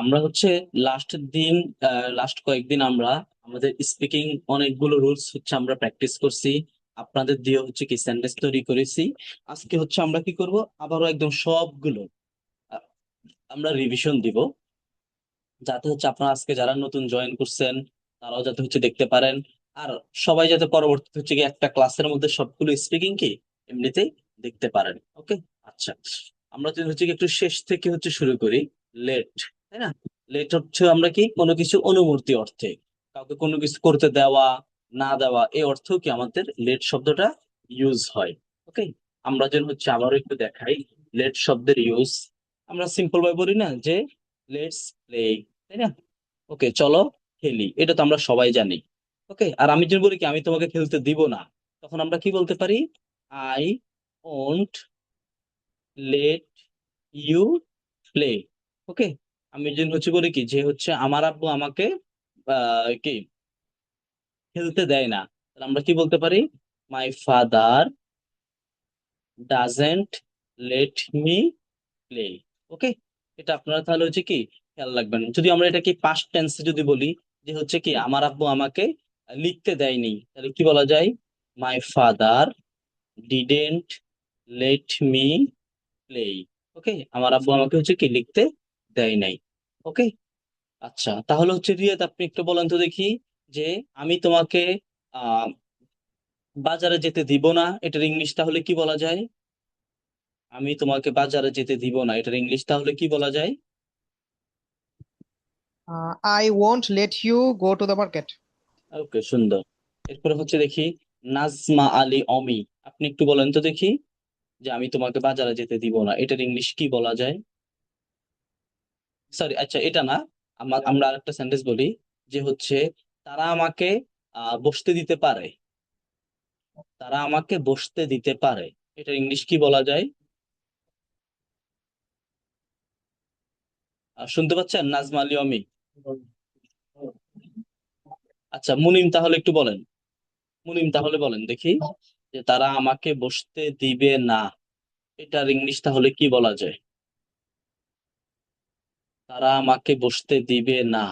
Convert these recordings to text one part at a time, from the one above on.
আমরা হচ্ছে লাস্ট কয়েকদিন আমরা আমাদের স্পিকিং অনেকগুলো রুলস হচ্ছে আমরা প্র্যাকটিস করছি। আপনাদের দিয়ে হচ্ছে কি সেন্টেন্স তৈরি করেছি। আজকে হচ্ছে আমরা কি করব, আবারও একদম সবগুলো আহ, আমরা রিভিশন দিব, যাতে হচ্ছে আপনারা আজকে যারা নতুন জয়েন করছেন তারাও যাতে হচ্ছে দেখতে পারেন। আর সবাই যাতে পরবর্তীতে হচ্ছে কি একটা ক্লাসের মধ্যে সবগুলো স্পিকিং কি এমনিতেই দেখতে পারেন। ওকে। আচ্ছা, আমরা যদি হচ্ছে কি একটু শেষ থেকে হচ্ছে শুরু করি। লেট, তাই না? লেট হচ্ছে আমরা কি কোনো কিছু অনুমতি অর্থে, কাউকে কোনো কিছু করতে দেওয়া না দেওয়া, এই অর্থেও কি আমাদের লেট শব্দটা ইউজ হয়। ওকে। আমরা যেন হচ্ছে আবারও একটু দেখাই লেট শব্দের ইউজ। আমরা সিম্পল ভাবে বলি না যে লেটস প্লে, তাই না? ওকে, চলো খেলি, এটা তো আমরা সবাই জানি। ওকে, আর আমি যদি বলি কি আমি তোমাকে খেলতে দিব না, তখন আমরা কি বলতে পারি? I won't let you play. Okay. আমি যদি হচ্ছে বলি কি যে হচ্ছে আমার আব্বু আমাকে কি খেলতে দেয় না, তাহলে আমরা কি বলতে পারি? My father doesn't let me play. Okay. এটা আপনারা তাহলে হচ্ছে কি খেয়াল রাখবেন। যদি আমরা এটা কি পাস্ট টেন্সে যদি বলি যে হচ্ছে কি আমার আব্বু আমাকে লিখতে দেয়নি, তাহলে কি বলা যায়? My father didn't let me play. Okay, আমার আব্বু আমাকে হচ্ছে কি লিখতে দেয় নাই। ওকে। আচ্ছা, তাহলে হচ্ছে রিয়াদ আপনি একটু বলেন তো দেখি যে আমি তোমাকে আহ বাজারে যেতে দিব না, এটার ইংলিশ তাহলে কি বলা যায়? আমি তোমাকে বাজারে যেতে দিব না, এটার ইংলিশ তাহলে কি বলা যায়? I won't let you go to the market. ওকে, সুন্দর। এরপরে হচ্ছে দেখি নাজমা আলী অমি, আপনি একটু বলেন তো দেখি যে আমি তোমাকে বাজারে যেতে দিব না, এটার ইংলিশ কি বলা যায়? সরি, আচ্ছা এটা না, আমরা আরেকটা সেন্টেন্স বলি যে হচ্ছে তারা আমাকে বসতে দিতে পারে, তারা আমাকে বসতে দিতে পারে, এটার ইংলিশ কি বলা যায়? শুনতে পাচ্ছেন নাজমা আলী অমি? আচ্ছা মুনিম, তাহলে একটু বলেন। মুনিম তাহলে বলেন দেখি যে তারা আমাকে বসতে দিবে না, এটার ইংলিশ তাহলে কি বলা যায়? তারা আমাকে বসতে দিবে না।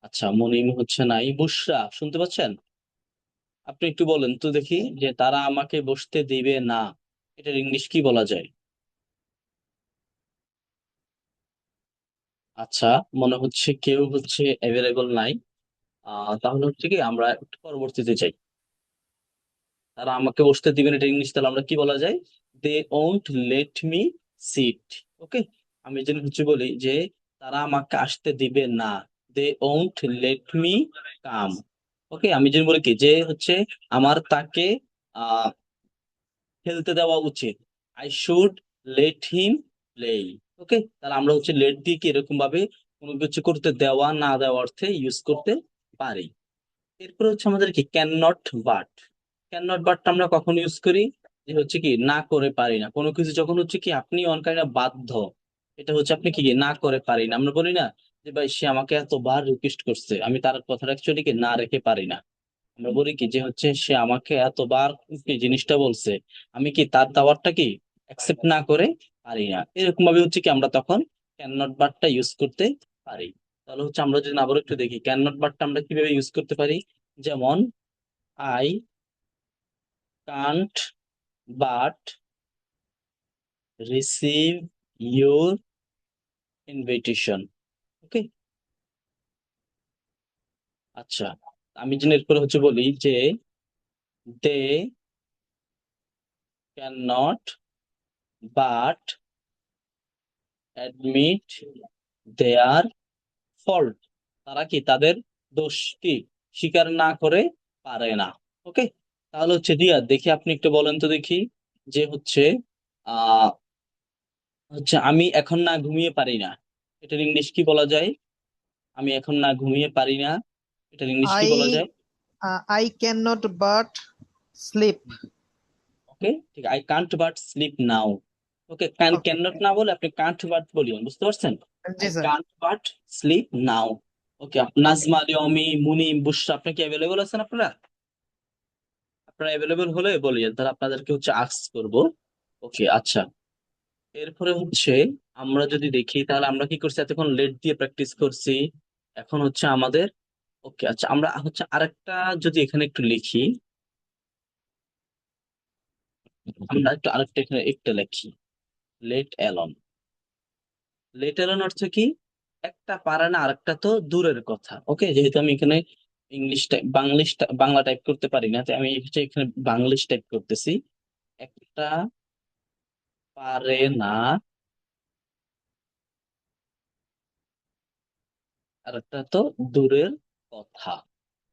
আচ্ছা, মুনিম হচ্ছে নাই। বুশরা শুনতে পাচ্ছেন? আপনি একটু বলেন তো দেখি যে তারা আমাকে বসতে দিবে না, এটার ইংলিশ কি বলা যায়? আচ্ছা, মনে হচ্ছে কেউ হচ্ছে অ্যাভেলেবল নাই। তাহলে হচ্ছে কি আমরা একটু পরবর্তীতে যাই। তারা আমাকে বসতে দিবে না, এটা ইংলিশ তাহলে আমরা কি বলা যায়? They won't let me sit. Okay. আমি যদি হচ্ছে বলি যে তারা আমাকে আসতে দিবে না, they won't let me come. Okay, আমি যদি বলি কি যে হচ্ছে আমার তাকে আহ খেলতে দেওয়া উচিত, I should let him play. Okay, তাহলে আমরা হচ্ছে লেট দিয়ে কি এরকম ভাবে কোনো কিছু করতে দেওয়া না দেওয়া অর্থে ইউজ করতে পারি। এরপর হচ্ছে আমাদের কি can not but. Can not বাটটা আমরা কখন ইউজ করি? যে হচ্ছে কি না করে পারি না কোনো কিছু, যখন হচ্ছে কি আপনি অনকারী বাধ্য, এটা হচ্ছে আপনি কি না করে পারি না। আমরা বলি না যে ভাই সে আমাকে এতবার রিকোয়েস্ট করছে, আমি তার কথাটা অ্যাকচুয়ালি কি না রেখে পারি না। আমরা বলি কি যে হচ্ছে সে আমাকে এতবার কি জিনিসটা বলছে, আমি কি তার দাওয়াতটা কি অ্যাকসেপ্ট না করে পারি না। এরকম ভাবে হচ্ছে কি আমরা তখন ক্যান নট বাটটা ইউজ করতে পারি। তাহলে হচ্ছে আমরা যদি আবার একটু দেখি ক্যান নট বাটটা আমরা কিভাবে ইউজ করতে পারি। যেমন I can't but receive your invitation. Okay. আচ্ছা, আমি যদি এরপরে হচ্ছে বলি যে they can not but admit their fault, তারা কি তাদের দোষ কি স্বীকার না করে পারে না। ওকে। তাহলে হচ্ছে রিয়া দেখি আপনি একটু বলেন তো দেখি যে হচ্ছে আহ হচ্ছে আমি এখন না ঘুমিয়ে পারি না, এটার ইংলিশ কি বলা যায়? আমি এখন না ঘুমিয়ে পারি না, এটার ইংলিশ কি বলা I যায়? I cannot but sleep. Okay, ঠিক, I can't but sleep now. Okay, can Okay. Not না বলে আপনি কান্ট বাট বলিও, বুঝতে পারছেন? আই জি sir. Can't but sleep now. Okay, Najma Ali Omi Munim Bushra, আপনি কি অ্যাভেলেবল আছেন? আপনারা আপনারা অ্যাভেলেবল হলে বলি, তাহলে আপনাদেরকে হচ্ছে আস্ক করব। ওকে, আচ্ছা। এরপরে হচ্ছে আমরা যদি দেখি তাহলে আমরা কি করছি, এতক্ষণ লেট দিয়ে প্র্যাকটিস করছি। এখন হচ্ছে আমাদের, ওকে আচ্ছা, আমরা হচ্ছে আরেকটা যদি এখানে একটু লিখি, আমরা একটু আরেকটা এখানে একটা লিখি, লেট অ্যালন। লেট অ্যালন অর্থ কি, একটা পারে না আরেকটা তো দূরের কথা। ওকে, যেহেতু আমি এখানে ইংলিশ টাইপ বাংলা টাইপ করতে পারি না, তাই আমি হচ্ছে এখানে বাংলিশ টাইপ করতেছি। একটা পারে না আরেকটা তো দূরের কথা।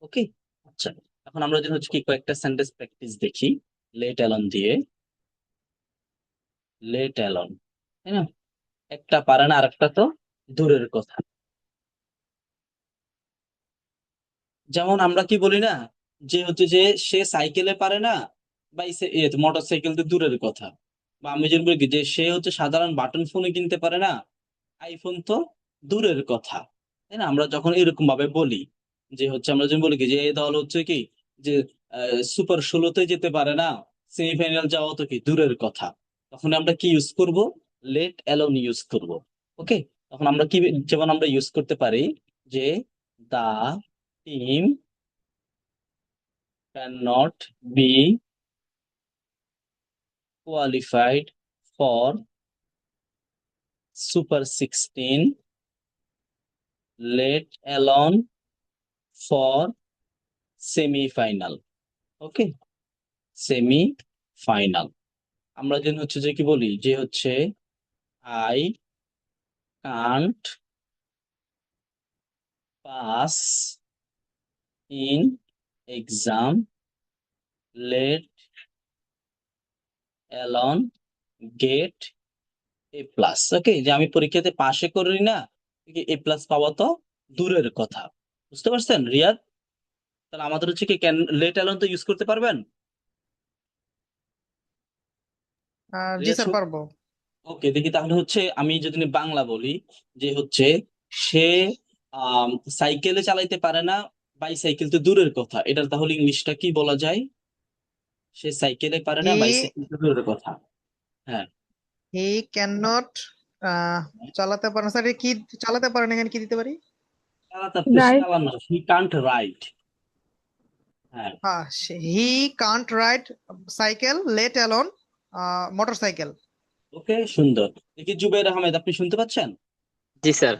ওকে, আচ্ছা, এখন আমরা যদি হচ্ছে কি কয়েকটা সেন্টেন্স প্র্যাকটিস দেখি লেট অ্যালন দিয়ে। লেট অ্যালন, তাই না, একটা পারে না আরেকটা তো দূরের কথা। যেমন আমরা কি বলি না, যে হচ্ছে যে সে সাইকেলে পারে না, বা মোটর সাইকেল তো দূরের কথা। বা আমি যদি বলি কি যে সে হচ্ছে সাধারণ বাটন ফোনে কিনতে পারে না, আইফোন তো দূরের কথা। তাই না, আমরা যখন এরকম ভাবে বলি, যে হচ্ছে আমরা যখন বলি কি যে এই দল হচ্ছে কি যে সুপার 16-তে যেতে পারে না, সেমিফাইনাল যাওয়া তো কি দূরের কথা, তখন আমরা কি ইউজ করব, লেট অ্যালোন ইউজ করব। ওকে, তখন আমরা কি, যেমন আমরা ইউজ করতে পারি যে দা team cannot be qualified for Super 16, let alone for semi-final. Okay, semi final. আমরা যেন হচ্ছে যে কি বলি যে হচ্ছে I can't pass in exam, let alone get A plus. Okay, যে আমি পরীক্ষাতে পাশে করি না, এ প্লাস পাওয়া তো দূরের কথা। বুঝতে পারছেন রিয়াদ? তাহলে আমাদের হচ্ছে কি ক্যান লেট অ্যালোন তো ইউজ করতে পারবেন জি রিয়াদ? স্যার, পারবো। ওকে, দেখি তাহলে হচ্ছে আমি যদি বাংলা বলি যে হচ্ছে সে আম, সাইকেলে চালাইতে পারে না, বাইসাইকেল তো দূরের কথা, এটার তাহলে ইংলিশটা কি বলা যায়? সে সাইকেলে পারে না, হি বাইসাইকেল তো দূরের কথা। হ্যাঁ, হি ক্যান নট চালাতে পারে না স্যার, কি চালাতে পারে না, এখানে কি দিতে পারি? চালাতে Right. চালানো, হি কান্ট রাইড। হ্যাঁ, he can't ride cycle, let alone motorcycle. Okay, সুন্দর। দেখি জুবের আহমেদ, আপনি শুনতে পাচ্ছেন? জি স্যার।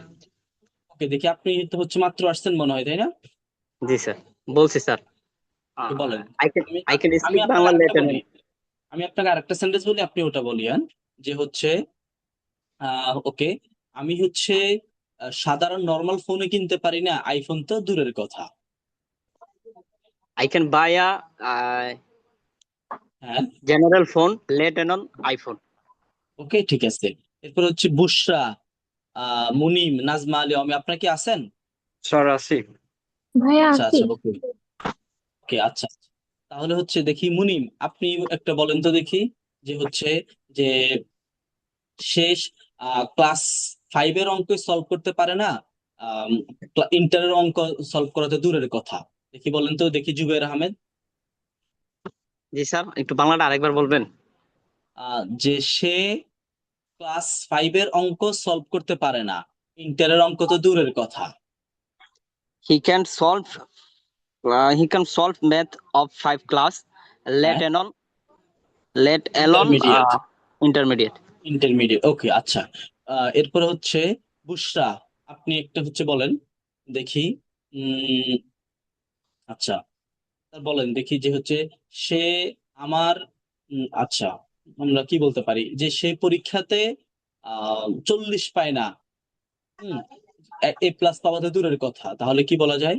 ওকে, দেখি আপনি তো হচ্ছে মাত্র আসছেন মনে হয়, তাই না? জি স্যার, বলছি স্যার। ওকে, বলেন। আই ক্যান আমি আই ক্যান আমি স্পিক আপনাকে বাংলা আরেকটা লেটার। বলি, আমি আপনাকে আরেকটা সেন্টেন্স বলি, আপনি ওটা বলিয়েন। যে হচ্ছে ওকে, আমি হচ্ছে সাধারণ নর্মাল ফোনে কিনতে পারি না, আইফোন তো দূরের কথা। আই ক্যান বাই আ হ্যাঁ, general phone let on iPhone. Okay, ঠিক আছে। এরপর হচ্ছে বুশরা, মুনিম, নাজমা আলী, আমি আপনার কি আছেন? স্যার আছি। ভাইয়া আচ্ছা আছি। আচ্ছা, ওকে ওকে, আচ্ছা। তাহলে হচ্ছে দেখি মুনিম, আপনি একটা বলেন তো দেখি, যে হচ্ছে যে শেষ ক্লাস 5-এর অঙ্ক সলভ করতে পারে না, ইন্টারের অঙ্ক সলভ করা তো দূরের কথা। দেখি বলেন তো দেখি জুবের আহমেদ। জি স্যার, একটু বাংলাটা আরেকবার বলবেন? যে সে ক্লাস 5-এর অঙ্ক সলভ করতে পারে না, ইন্টারের অঙ্ক তো দূরের কথা। He can solve math of 5 class হ্যাঁ, let on intermediate. Intermediate. Intermediate, okay, আচ্ছা। এরপরে হচ্ছে বুশরা, আপনি একটা হচ্ছে বলেন দেখি। উম আচ্ছা, তা বলেন দেখি যে হচ্ছে সে আমার, আচ্ছা, আমরা কি বলতে পারি যে সে পরীক্ষাতে 40 পায় না। হম, এ প্লাস পাওয়া তো দূরের কথা, তাহলে কি বলা যায়?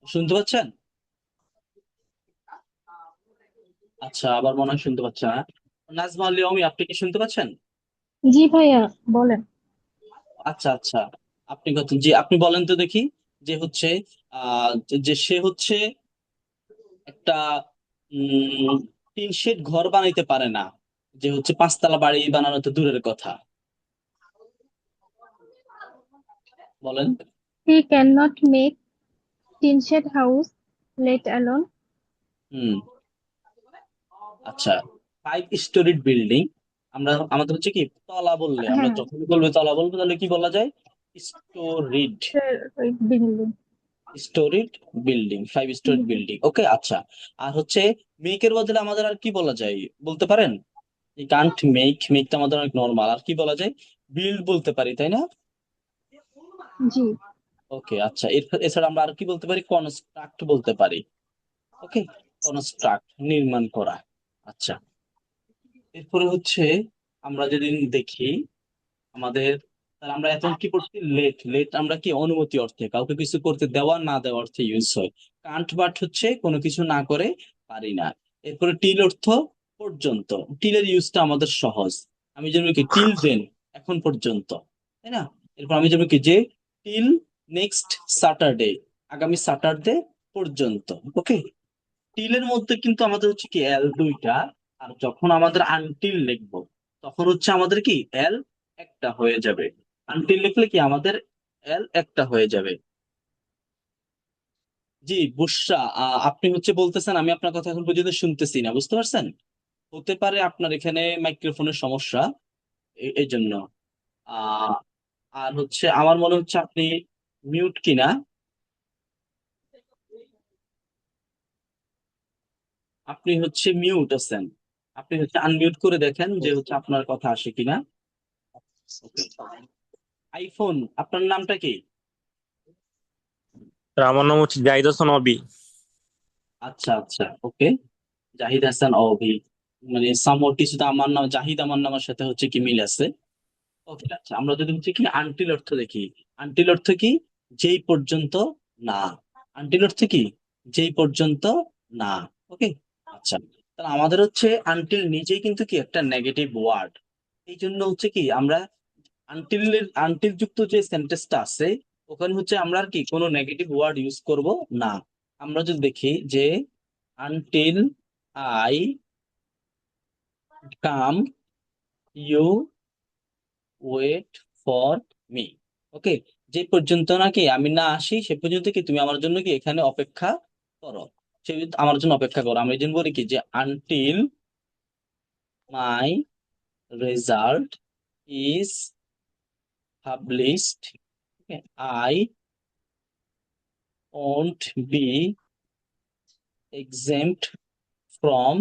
শুনতে পাচ্ছেন? আচ্ছা, আবার মনে হয় শুনতে পাচ্ছেন না। নাজমা আলী, আপনি কি শুনতে পাচ্ছেন? জি ভাইয়া, বলেন। আচ্ছা আচ্ছা, আপনি কত, জি আপনি বলেন তো দেখি, যে হচ্ছে যে সে হচ্ছে একটা উম টিন শেড ঘর বানাইতে পারে না, যে হচ্ছে 5 তলা বাড়ি বানানো তো দূরের কথা। বলেন। He cannot make tin shed house, let alone. হুম, আচ্ছা, 5 স্টোরিড বিল্ডিং, আমাদের হচ্ছে কি তলা বললে, আমরা হ্যাঁ যখন বলবো তলা বলবো তাহলে কি বলা যায়? Storeyed. Building. Storeyed building, 5 storeyed building, okay. আচ্ছা, আর হচ্ছে মেকের বদলে আমাদের আর কি বলা যায় বলতে পারেন? কান্ট মেক, মেক তো আমাদের অনেক নর্মাল, আর কি বলা যায়? বিল্ড বলতে পারি, তাই না? জি। ওকে, আচ্ছা, এছাড়া আমরা আর কি বলতে পারি? কনস্ট্রাক্ট বলতে পারি। ওকে, কনস্ট্রাক্ট, নির্মাণ করা। আচ্ছা, এরপরে হচ্ছে আমরা যদি দেখি আমাদের, তাহলে আমরা এখন কি পড়ছি? লেট। লেট আমরা কি অনুমতি অর্থে, কাউকে কিছু করতে দেওয়া না দেওয়া অর্থে ইউজ হয়। কান্ট বাট হচ্ছে কোনো কিছু না করে পারি না। এরপরে টিল অর্থ পর্যন্ত। টিলের ইউজটা আমাদের সহজ। আমি যেমন কি টিল দেন, এখন পর্যন্ত, তাই না? এরপর আমি যেমন কি যে টিল নেক্সট স্যাটারডে, আগামী স্যাটারডে পর্যন্ত। ওকে, টিলের মধ্যে কিন্তু আমাদের হচ্ছে কি এল দুইটা, আর যখন আমাদের আনটিল লিখবো তখন হচ্ছে আমাদের কি এল একটা হয়ে যাবে। আনটিল লিখলে কি আমাদের এল একটা হয়ে যাবে। জি বুসরা, আপনি হচ্ছে বলতেছেন, আমি আপনার কথা এখন পর্যন্ত শুনতেছি না, বুঝতে পারছেন? হতে পারে আপনার এখানে মাইক্রোফোনের সমস্যা, এই জন্য। আহ আর হচ্ছে আমার মনে হচ্ছে আপনি মিউট কিনা। আপনি হচ্ছে মিউট আছেন, আপনি হচ্ছে আনমিউট করে দেখেন যে হচ্ছে আপনার কথা আসে কিনা। আইফোন, আপনার নামটা কি? স্যার আমার নাম হচ্ছে জাহিদ হাসান অবি। আচ্ছা আচ্ছা, ওকে। জাহিদ হাসান অভি, মানে সামওয়াট কিছুটা আমার নাম জাহিদ, আমার নামের সাথে হচ্ছে কি মিল আছে। ওকে, আচ্ছা, আমরা যদি হচ্ছে কি আনটিল অর্থ দেখি, আনটিল অর্থ কি? যেই পর্যন্ত না। আনটিল অর্থ কি? যেই পর্যন্ত না। ওকে, আচ্ছা, তাহলে আমাদের হচ্ছে আনটিল নিজেই কিন্তু কি একটা নেগেটিভ ওয়ার্ড। এই জন্য হচ্ছে কি আমরা আনটিল যুক্ত যে সেন্টেন্সটা আছে ওখানে হচ্ছে আমরা আর কি কোনো নেগেটিভ ওয়ার্ড ইউজ করব না। আমরা যদি দেখি যে until I come you wait for me. Okay, যে পর্যন্ত নাকি আমি না আসি সে পর্যন্ত কি তুমি আমার জন্য কি এখানে অপেক্ষা করো, সে আমার জন্য অপেক্ষা করো। আমি এই জন্য বলি কি যে until my result is published I won't be exempt from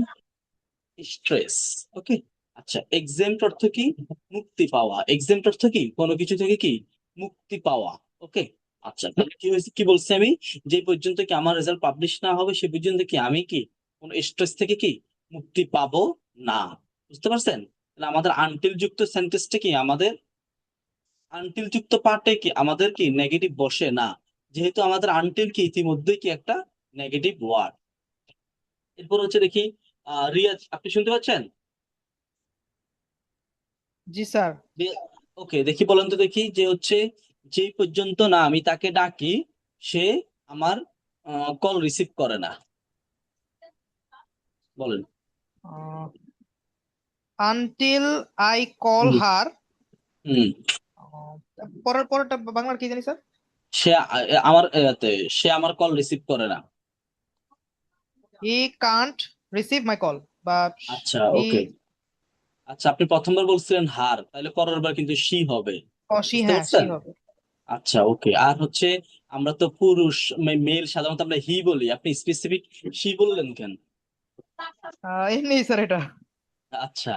stress. Okay, আচ্ছা, এক্সেম্ট অর্থ কি? মুক্তি পাওয়া। এক্সেম্ট অর্থ কি? কোনো কিছু থেকে কি মুক্তি পাওয়া। ওকে, আচ্ছা, তাহলে কি হয়েছে, কি বলছি আমি? যে পর্যন্ত কি আমার রেজাল্ট পাবলিশ না হবে সে পর্যন্ত কি আমি কি কোনো স্ট্রেস থেকে কি মুক্তি পাবো না। বুঝতে পারছেন? তাহলে আমাদের আনটিল যুক্ত সেন্টেন্সটা কি আমাদের, আনটিল যুক্ত পার্টে কি আমাদের কি নেগেটিভ বসে না, যেহেতু আমাদের আনটিল কি ইতিমধ্যে কি একটা নেগেটিভ ওয়ার্ড। এরপর হচ্ছে দেখি রিয়াজ, আপনি শুনতে পাচ্ছেন? জি স্যার। ওকে, দেখি বলেন তো দেখি যে হচ্ছে যে পর্যন্ত না আমি তাকে ডাকি সে আমার কল রিসিভ করে না। বলেন। আনটিল আই কল হুম হার। হুম। পরের পরেরটা বাংলার কি জানি স্যার? সে আমার সে আমার কল রিসিভ করে না। হি কান্ট রিসিভ মাই কল, বা আচ্ছা, হি, ওকে। আচ্ছা, আপনি প্রথমবার বলছিলেন হার, তাহলে পরের বার কিন্তু সি হবে। শি, বুঝতে হ্যাঁ শি পারছেন? হবে। আচ্ছা, ওকে। আর হচ্ছে আমরা তো পুরুষ মেল সাধারণত আমরা হি বলি, আপনি স্পেসিফিক সি বললেন কেন? এমনি স্যার এটা। আচ্ছা,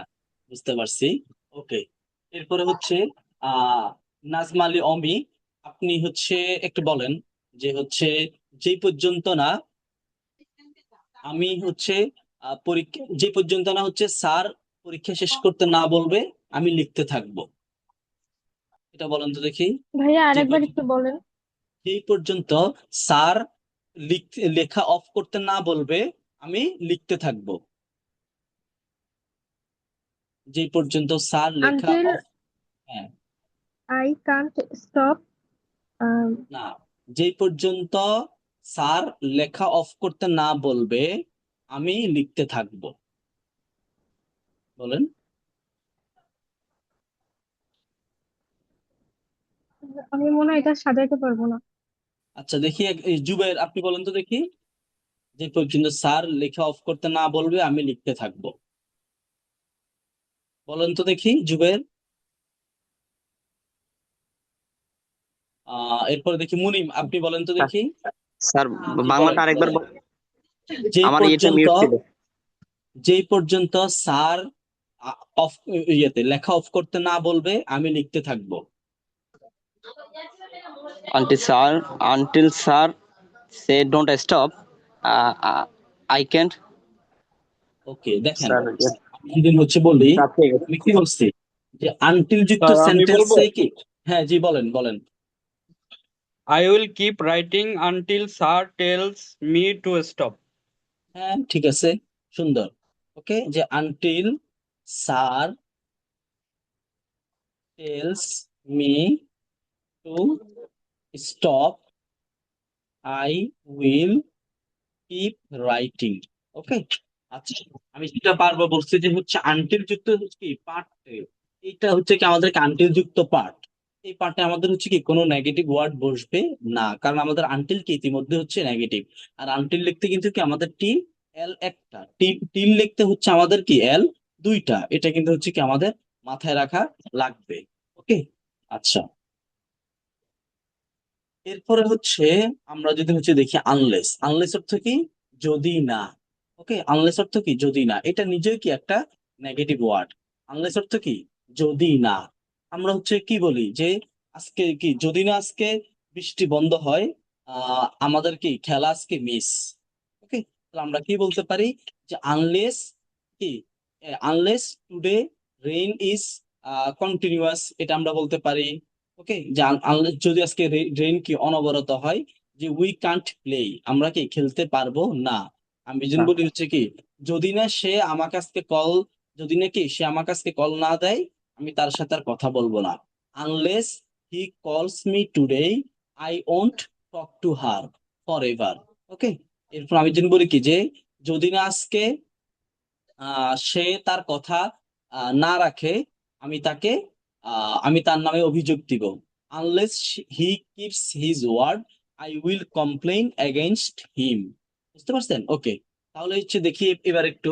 বুঝতে পারছি। ওকে, এরপরে হচ্ছে আহ নাজমা আলী অমি, আপনি হচ্ছে একটু বলেন যে হচ্ছে যেই পর্যন্ত না আমি হচ্ছে পরীক্ষা, যে পর্যন্ত না হচ্ছে স্যার পরীক্ষা শেষ করতে না বলবে আমি লিখতে থাকবো। এটা বলেন তো দেখি। ভাইয়া যে আরেকবার একটু বলেন। যেই পর্যন্ত স্যার লেখা অফ করতে না বলবে আমি লিখতে থাকবো। যেই পর্যন্ত স্যার লেখা আনটিল অফ, হ্যাঁ, আই কান্ট স্টপ। না, যেই পর্যন্ত স্যার লেখা অফ করতে না বলবে আমি লিখতে থাকবো। বলেন। আমি মনে হয় এটা সাজাইতে পারবো না। আচ্ছা, দেখি এই জুবাইর, আপনি বলেন তো দেখি যে পর্যন্ত স্যার লেখা অফ করতে না বলবে আমি লিখতে থাকবো। বলেন তো দেখি জুবের। এরপরে দেখি মুনিম, আপনি বলেন তো দেখি। স্যার জি বলেন বাংলাটা আরেকবার বলেন। যেই আমার ইয়েটা পর্যন্ত মিউট ছিল। যেই পর্যন্ত স্যার অফ ইয়েতে লেখা অফ করতে না বলবে আমি লিখতে থাকবো। Until sir say don't stop, I can't. ওকে, দেখেন স্যার আমি যদি হচ্ছে বলি, চাপ হয়ে গেছে। আমি কি বলছি যে আনটিল যুক্ত স্যার আমি বলবো, সেন্টেন্সে কি। হ্যাঁ জি বলেন বলেন। I will keep writing until sir tells me to stop. হ্যাঁ ঠিক আছে, সুন্দর। ওকে, যে until sir tells me to stop I will keep writing. Okay, আচ্ছা আমি যেটা পারবো বলছি যে হচ্ছে আনটিল যুক্ত হচ্ছে কি পার্ট, এইটা হচ্ছে কি আমাদের আনটিল যুক্ত পার্ট। এই পার্টে আমাদের হচ্ছে কি কোনো নেগেটিভ ওয়ার্ড বসবে না, কারণ আমাদের আনটিল কি ইতিমধ্যে হচ্ছে নেগেটিভ। আর আনটিল লিখতে কিন্তু কি আমাদের টি এল একটা, টিল লিখতে হচ্ছে আমাদের কি এল দুইটা, এটা কিন্তু হচ্ছে কি আমাদের মাথায় রাখা লাগবে। ওকে, আচ্ছা এরপরে হচ্ছে আমরা যদি হচ্ছে দেখি আনলেস, আনলেস অর্থ কি যদি না। ওকে, আনলেস অর্থ কি যদি না, এটা নিজেই কি একটা নেগেটিভ ওয়ার্ড। আনলেস অর্থ কি যদি না। আমরা হচ্ছে কি বলি যে আজকে কি যদি না আজকে বৃষ্টি বন্ধ হয় আমাদের কি খেলা আজকে মিস। ওকে, তাহলে আমরা কি বলতে পারি যে আনলেস কি, unless today rain is continuous, এটা আমরা বলতে পারি। ওকে, যে যদি আজকে রেইন কি অনবরত হয়, যে উই কান্ট প্লে, আমরা কি খেলতে পারবো না। আমি যদি বলি হচ্ছে কি যদি না সে আমার কাছকে কল, যদি না কি সে আমার কাছকে কল না দেয় আমি তার সাথে আর কথা বলবো না। Unless he calls me today I won't talk to her forever. Okay, এরপর আমি যদি বলি কি যে যদি না আজকে সে তার কথা না রাখে আমি তাকে আমি তার নামে অভিযোগ দিব। Unless he keeps his word I will complain against him. বুঝতে পারছেন? ওকে, তাহলে হচ্ছে দেখি এবার একটু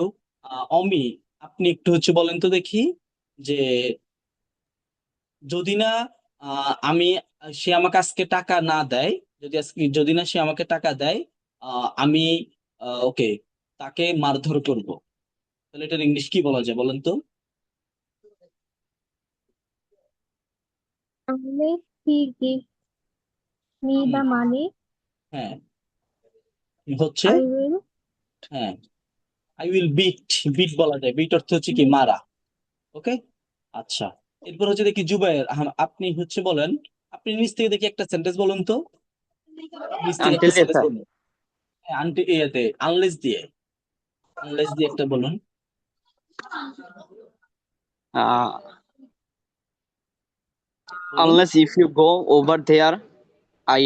অমি, আপনি একটু হচ্ছে বলেন তো দেখি যে যদি না আমি, সে আমাকে আজকে টাকা না দেয়, যদি আজকে যদি না সে আমাকে টাকা দেয় আমি ওকে তাকে মারধর করব। তাহলে এটার ইংলিশ কি বলা যায় বলেন তো? Unless he gives me hmm, the money, হ্যাঁ হচ্ছে, I will হ্যাঁ আই উইল বিট, বিট বলা যায়, বিট অর্থ হচ্ছে কি beat. মারা। ওকে, আচ্ছা এরপর হচ্ছে দেখি জুবাইর আপনি হচ্ছে বলেন, আপনি নিজ থেকে দেখি একটা সেন্টেন্স বলুন তো, নিজ থেকে আনটিল একটা দিয়ে সেন্টেন্স স্যার। বলুন। আনটি ইয়েতে আনলেস দিয়ে, আনলেস দিয়ে একটা বলুন। বলুন। Unless if you go over there, I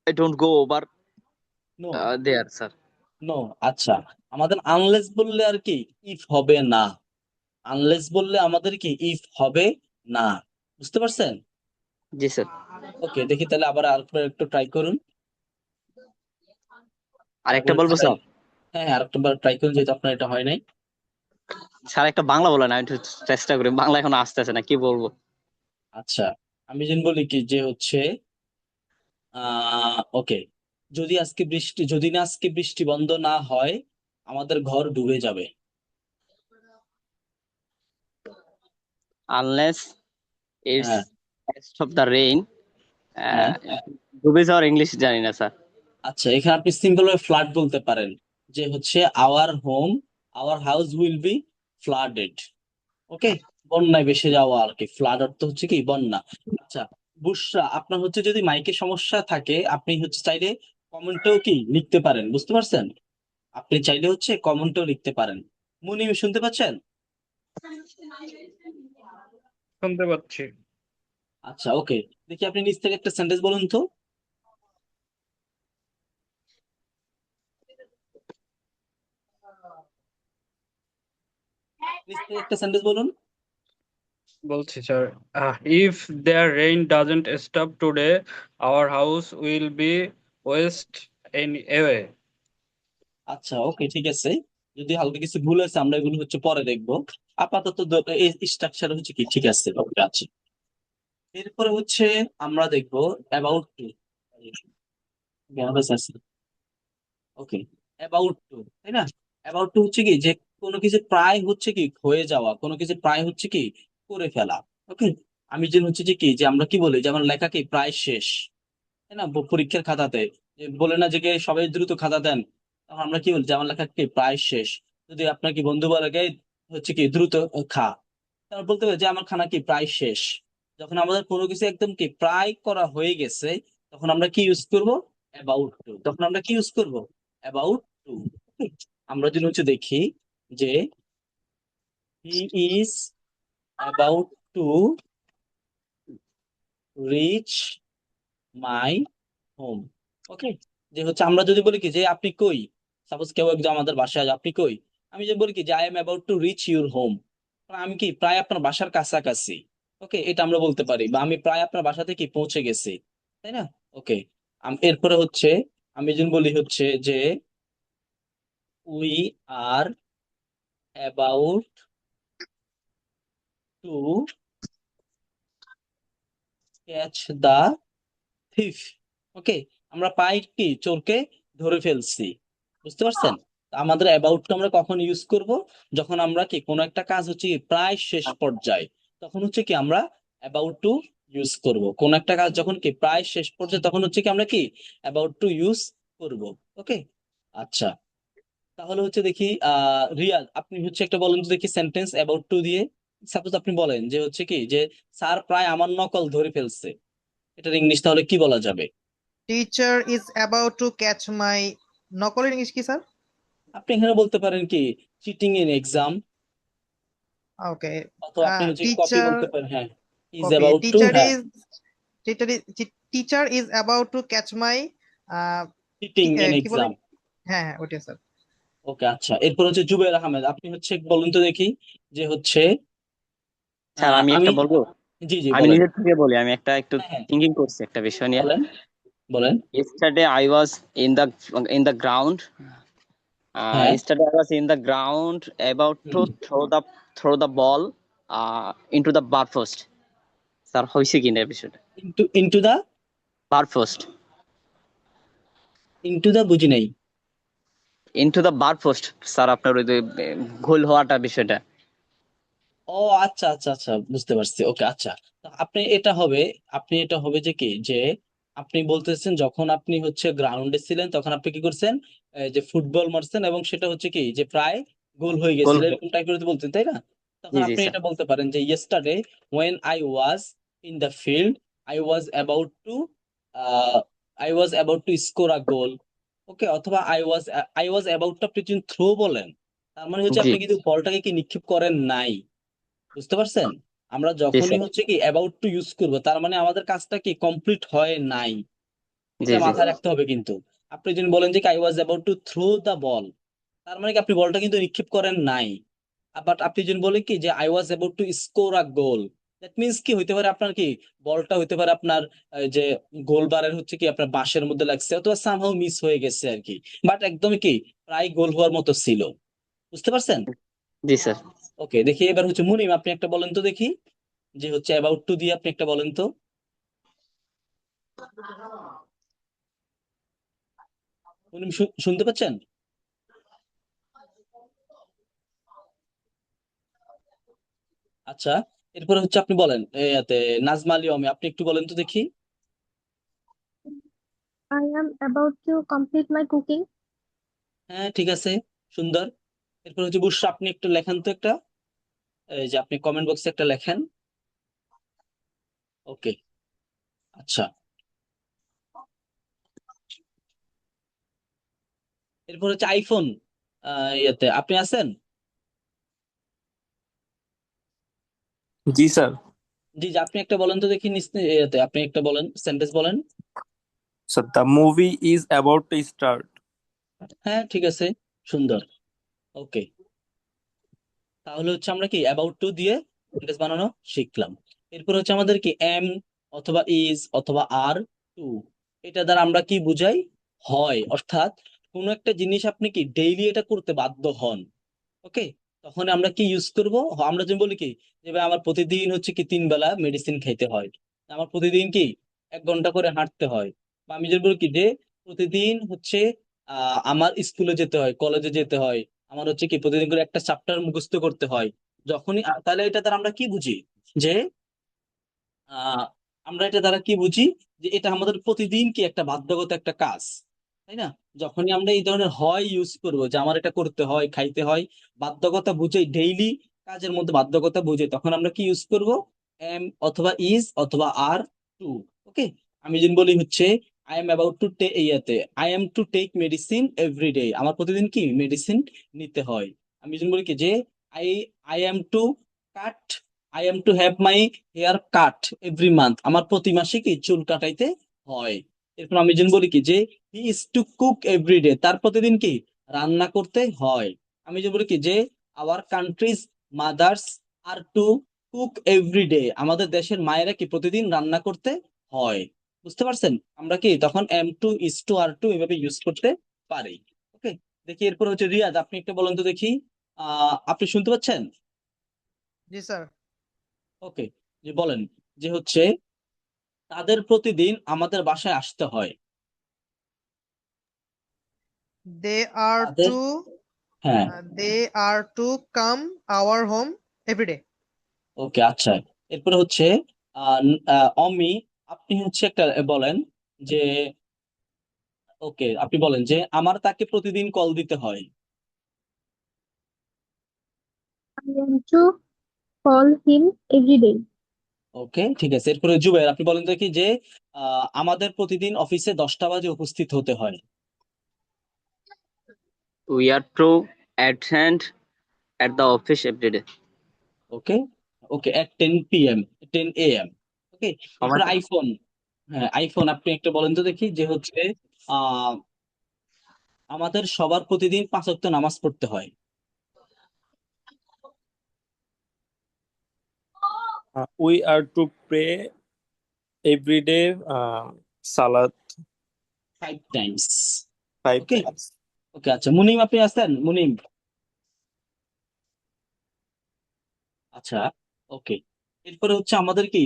I don't go over no, there, sir. No, আচ্ছা আমাদের আনলেস বললে আর কি ইফ হবে না, আনলেস বললে আমাদের কি ইফ হবে না। বুঝতে পারছেন? জি স্যার। ওকে, দেখি তাহলে আবার আরেকবার একটু ট্রাই করুন। আরেকটা বলবো try- স্যার? হ্যাঁ হ্যাঁ আরেকটা বার ট্রাই করুন যেহেতু আপনার এটা হয় নাই। স্যার একটা বাংলা বলেন, আমি একটু চেষ্টা করি, বাংলা এখন আসতেছে না, কি বলবো। আচ্ছা আমি যেন বলি কি যে হচ্ছে ওকে, যদি না আজকে বৃষ্টি বন্ধ না হয় আমাদের ঘর ডুবে যাবে। Unless it's হ্যাঁ, stop the rain, হ্যাঁ, ডুবে যাওয়ার ইংলিশ জানি না স্যার। আচ্ছা এখানে আপনি সিম্পল ভাবে ফ্লাড বলতে পারেন, যে হচ্ছে our house will be flooded. Okay, বন্যায় ভেসে যাওয়া আর কি, ফ্লাড অর্থ হচ্ছে কি বন্যা। আচ্ছা বুশরা, আপনার হচ্ছে যদি মাইকে সমস্যা থাকে আপনি হচ্ছে চাইলে কমেন্টেও কি লিখতে পারেন, বুঝতে পারছেন? আপনি চাইলে হচ্ছে কমেন্টেও লিখতে পারেন। মুনিম শুনতে পাচ্ছেন? শুনতে পাচ্ছি। আচ্ছা ওকে, দেখি আপনি নিজ থেকে একটা সেন্টেন্স বলুন তো। নিজ থেকে একটা সেন্টেন্স বলুন। বলছি sir, if their rain doesn't stop today, our house will be waste in a way. আচ্ছা, ওকে, ঠিক আছে। যদি হালকা কিছু ভুল আছে আমরা এগুলো হচ্ছে পরে দেখবো। আপাতত এই স্ট্রাকচার হচ্ছে কি ঠিক আছে, ওকে আছে। এরপরে হচ্ছে আমরা দেখবো about to. Okay, about to, তাই না? অ্যাবাউট টু হচ্ছে কি যে কোনো কিছু প্রায় হচ্ছে কি হয়ে যাওয়া, কোনো কিছু প্রায় হচ্ছে কি করে ফেলা। ওকে, আমি যে হচ্ছে যে কি যে আমরা কি বলি, যেমন লেখা কি প্রায় শেষ, তাই না? পরীক্ষার খাতাতে যে বলে না যে কে সবাই দ্রুত খাতা দেন, তখন আমরা কি বলি, যেমন লেখা কি প্রায় শেষ। যদি আপনার কি বন্ধু বলে গে হচ্ছে কি দ্রুত খা, তারপর বলতে হবে যে আমার খানা কি প্রায় শেষ। যখন আমাদের কোনো কিছু একদম কি প্রায় করা হয়ে গেছে, তখন আমরা কি ইউজ করব, অ্যাবাউট টু। তখন আমরা কি ইউজ করব, অ্যাবাউট টু। আমরা যদি হচ্ছে দেখি যে he is about to reach my home. Okay, যে হচ্ছে আমরা যদি বলি কি যে আপনি কই, সাপোজ কেউ একজন আমাদের বাসায় আসে, আপনি কই, আমি যদি বলি কি যে I am about to rich your home, আমি কি প্রায় আপনার বাসার কাছাকাছি। ওকে, এটা আমরা বলতে পারি, বা আমি প্রায় আপনার বাসা থেকে পৌঁছে গেছি, তাই না? ওকে, এরপরে হচ্ছে আমি যদি বলি হচ্ছে যে we are about to catch the thief. Okay, আমরা পাই কি চোরকে ধরে ফেলছি, বুঝতে পারছেন? আমাদের অ্যাবাউট আমরা কখন ইউজ করব, যখন আমরা কি কোনো একটা কাজ হচ্ছে কি প্রায় শেষ পর্যায়ে, তখন হচ্ছে কি আমরা অ্যাবাউট টু ইউজ করব। কোন একটা কাজ যখন কি প্রায় শেষ পর্যায়ে, তখন হচ্ছে কি আমরা কি অ্যাবাউট টু ইউজ করব। ওকে, আচ্ছা। তাহলে হচ্ছে দেখি রিয়াজ, আপনি হচ্ছে একটা বলেন তো দেখি সেন্টেন্স অ্যাবাউট টু দিয়ে। সাপোজ আপনি বলেন যে হচ্ছে কি যে স্যার প্রায় আমার নকল ধরে ফেলছে, এটার ইংলিশ তাহলে কি বলা যাবে? Teacher is about to catch my, নকলের ইংলিশ কি স্যার? আপনি এখানে বলতে পারেন কি চিটিং ইন এক্সাম, ওকে, অথবা আপনি হচ্ছে কপি টিচার, বলতে পারেন, হ্যাঁ, is copy, about to, teacher হ্যাঁ is, teacher is about to catch my, cheating in কি বলে? এক্সাম। হ্যাঁ হ্যাঁ, ওইটা স্যার। ওকে, আচ্ছা। এরপর হচ্ছে জুবের আহমেদ, আপনি হচ্ছে বলুন তো দেখি যে হচ্ছে স্যার আমি আমি, একটা বলবো, জি জি আমি বলেন। নিজের থেকে বলি, আমি একটা একটু হ্যাঁ হ্যাঁ, থিঙ্কিং করছি একটা বিষয় নিয়ে। বলেন বলেন। yesterday I was in the ground হ্যাঁ, yesterday I was in the ground about to throw the ball into the bar post. Sir হয়েছে কিনা এই বিষয়টা? Into into the, bar post, into the বুঝি নাই। Into the bar post sir, আপনার ওই যে গোল হওয়াটা বিষয়টা। ও আচ্ছা আচ্ছা আচ্ছা, বুঝতে পারছি। ওকে, আচ্ছা। তো আপনি এটা হবে যে কি যে আপনি বলতেছেন যখন আপনি হচ্ছে গ্রাউন্ডে ছিলেন তখন আপনি কি করছেন, যে ফুটবল মারছেন এবং সেটা হচ্ছে কি যে প্রায় গোল হয়ে গোল, গেছিল, এরকম টাইপের বলতেন, তাই না? তখন জি জি আপনি স্যার। এটা বলতে পারেন যে yesterday when I was in the field I was about to score a goal. ওকে, অথবা I was about to, আপনি যদি থ্রো বলেন, তার মানে হচ্ছে জি আপনি কিন্তু বলটাকে কি নিক্ষেপ করেন নাই, বুঝতে পারছেন? আমরা জি যখনই স্যার, হচ্ছে কি অ্যাবাউট টু ইউজ করবো, তার মানে আমাদের কাজটা কি কমপ্লিট হয় নাই, জি এটা জি মাথায় রাখতে হবে কিন্তু। আপনি যদি বলেন যে I was about to throw the ball, তার মানে কি আপনি বলটা কিন্তু নিক্ষেপ করেন নাই। বাট আপনি যদি বলেন কি যে I was about to score a goal, that means কি হইতে পারে আপনার কি বলটা হইতে পারে আপনার যে গোল বারের হচ্ছে কি আপনার বাঁশের মধ্যে লাগছে, অথবা সামহাউ মিস হয়ে গেছে আর কি, বাট একদমই কি প্রায় গোল হওয়ার মতো ছিল, বুঝতে পারছেন? জি স্যার। ওকে, দেখি এবার হচ্ছে মুনিম, আপনি একটা বলেন তো দেখি যে হচ্ছে অ্যাবাউট টু দিয়ে আপনি একটা বলেন তো। মুনিম শুনতে পাচ্ছেন? আচ্ছা, এরপরে হচ্ছে আপনি বলেন এতে নাজমা আলী অমি, আপনি একটু বলেন তো দেখি। I am about to complete my cooking. হ্যাঁ, ঠিক আছে, সুন্দর। এরপর হচ্ছে বুশরা, আপনি একটু লেখেন তো একটা, এই যে আপনি কমেন্ট বক্সে একটা লেখেন। ওকে, আচ্ছা। এরপর হচ্ছে আইফোন, ইয়েতে আপনি আছেন? জি স্যার। জি জি, আপনি একটা বলেন তো দেখি ইয়েতে আপনি একটা বলেন, সেন্টেন্স বলেন। Sir the movie is about to start. হ্যাঁ, ঠিক আছে, সুন্দর। ওকে, তাহলে হচ্ছে আমরা কি অ্যাবাউট টু দিয়ে সেন্টেন্স বানানো শিখলাম। এরপর হচ্ছে আমাদের কি এম অথবা ইজ অথবা আর টু, এটা দ্বারা আমরা কি বুঝাই, হয়, অর্থাৎ কোনো একটা জিনিস আপনি কি ডেইলি এটা করতে বাধ্য হন, ওকে, তখন আমরা কি ইউজ করব? আমরা যেমন বলি কি, যে ভাই আমার প্রতিদিন হচ্ছে কি 3 বেলা মেডিসিন খাইতে হয়, আমার প্রতিদিন কি 1 ঘন্টা করে হাঁটতে হয়, বা আমি যেমন বলি কি যে প্রতিদিন হচ্ছে আমার স্কুলে যেতে হয়, কলেজে যেতে হয়, আমার হচ্ছে কি প্রতিদিন করে একটা চ্যাপ্টার মুখস্থ করতে হয়, যখনই তাহলে এটা দ্বারা আমরা কি বুঝি যে আহ আমরা এটা দ্বারা কি বুঝি যে এটা আমাদের প্রতিদিন কি একটা বাধ্যগত একটা কাজ, তাই না? যখনই আমরা এই ধরনের হয় ইউজ করবো যে আমার এটা করতে হয়, খাইতে হয়, বাধ্যকতা বুঝে, ডেইলি কাজের মধ্যে বাধ্যকতা বুঝে, তখন আমরা কি ইউজ করব? এম অথবা ইজ অথবা আর টু, ওকে। আমি যদি বলি হচ্ছে আই এম অ্যাবাউট টু ইয়াতে I am to take medicine every day, আমার প্রতিদিন কি মেডিসিন নিতে হয়। আমি যদি বলি কি যে I I am to cut I am to have my hair cut every month, আমার প্রতি মাসে কি চুল কাটাইতে হয়। এরপর আমি যেন বলি কি যে he is two cook every day, তার প্রতিদিন কি রান্না করতে হয়। আমি যে বলি কি যে our country's mothers are to cook every day, আমাদের দেশের মায়েরা কি প্রতিদিন রান্না করতে হয়। বুঝতে পারছেন? আমরা কি তখন am to is to are to এভাবে ইউজ করতে পারি, ওকে। দেখি এরপর হচ্ছে রিয়াদ, আপনি একটা বলেন তো দেখি, আপনি শুনতে পাচ্ছেন? জি স্যার। ওকে, যে বলেন যে হচ্ছে তাদের প্রতিদিন আমাদের বাসায় আসতে হয়। দে আর তাদের, টু হ্যাঁ, they are to come our home everyday. Okay, আচ্ছা। এরপরে হচ্ছে অমি, আপনি হচ্ছে একটা বলেন যে, ওকে, আপনি বলেন যে আমার তাকে প্রতিদিন কল দিতে হয়। I am to call him every day. ওকে, ঠিক আছে। এরপরে জুবের, আপনি বলেন তো কি যে আমাদের প্রতিদিন অফিসে 10টা বাজে উপস্থিত হতে হয়। We are to attend at the office every day. Okay, okay, at 10 p.m., 10 a.m., ওকে। এরপরে আমাদের আইফোন, হ্যাঁ আইফোন, আপনি একটা বলেন তো দেখি যে হচ্ছে আহ আমাদের সবার প্রতিদিন 5 ওয়াক্ত নামাজ পড়তে হয়। We are to pray every day, Salat 5 Times, 5 okay. times. ওকে, আচ্ছা, মুনিম আপনি আছেন? মুনিম, আচ্ছা, ওকে। এরপরে হচ্ছে আমাদের কি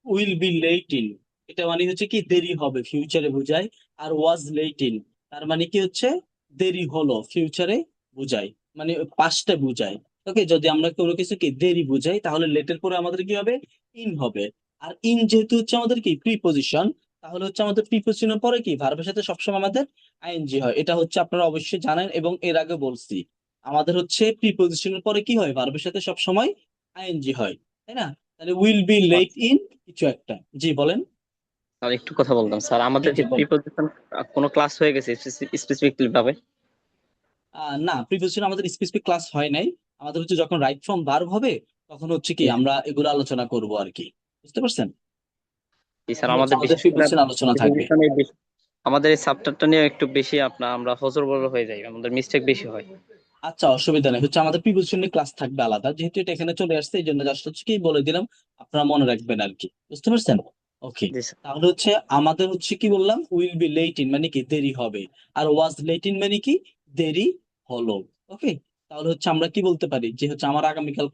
উইল বি লেট ইন, এটা মানে হচ্ছে কি দেরি হবে, ফিউচারে বোঝায়। আর ওয়াজ লেট ইন, তার মানে কি হচ্ছে দেরি হলো, ফিউচারে বুঝায়, মানে পাস্টে বুঝায়, ওকে। যদি আমরা কোনো কিছু কি দেরি বুঝাই তাহলে লেটের পরে আমাদের কি হবে? ইন হবে। আর ইন যেহেতু হচ্ছে আমাদের কি প্রিপজিশন, তাহলে হচ্ছে আমাদের প্রিপজিশনের পরে কি ভার্বের সাথে সবসময় আমাদের আইএনজি হয়, এটা হচ্ছে আপনারা অবশ্যই জানেন এবং এর আগে বলছি। আমাদের হচ্ছে প্রিপজিশনের পরে কি হয়? ভার্বের সাথে সবসময় আইএনজি হয়, তাই না? তাহলে উইল বি লেট ইন কিছু একটা, জি বলেন। আর একটু কথা বলতাম স্যার, আমাদের জি কি বলেন। প্রিপোজিশন কোনো ক্লাস হয়ে গেছে স্পেসিফিকলি ভাবে? না, প্রিভিয়াসলি আমাদের স্পেসিফিক ক্লাস হয় নাই। আমাদের হচ্ছে যখন রাইট ফ্রম ভার্ব হবে তখন হচ্ছে কি আমরা এগুলো আলোচনা করব আর কি, বুঝতে পারছেন? স্যার তখন হচ্ছে আমাদের আমাদের বিশেষ করে প্রিভিয়াসলি আলোচনা থাকবে। preposition এ আমাদের এই সাবজেক্টটা নিয়ে একটু বেশি আমরা হজর বড় হয়ে যাই, আমাদের মিস্টেক বেশি হয়। আচ্ছা, অসুবিধা নেই, হচ্ছে আমাদের প্রিভিয়াসলি ক্লাস থাকবে আলাদা, যেহেতু এটা এখানে চলে আসছে এই জন্য জাস্ট হচ্ছে কি বলে দিলাম, আপনারা মনে রাখবেন আর কি, বুঝতে পারছেন? ওকে, জি স্যার। তাহলে হচ্ছে আমাদের হচ্ছে কি বললাম, উইল বি লেট ইন মানে কি দেরি হবে, আর ওয়াজ লেট ইন মানে কি দেরি হলো, ওকে। তাহলে হচ্ছে আমরা কি বলতে পারি যে হচ্ছে আমার আগামীকাল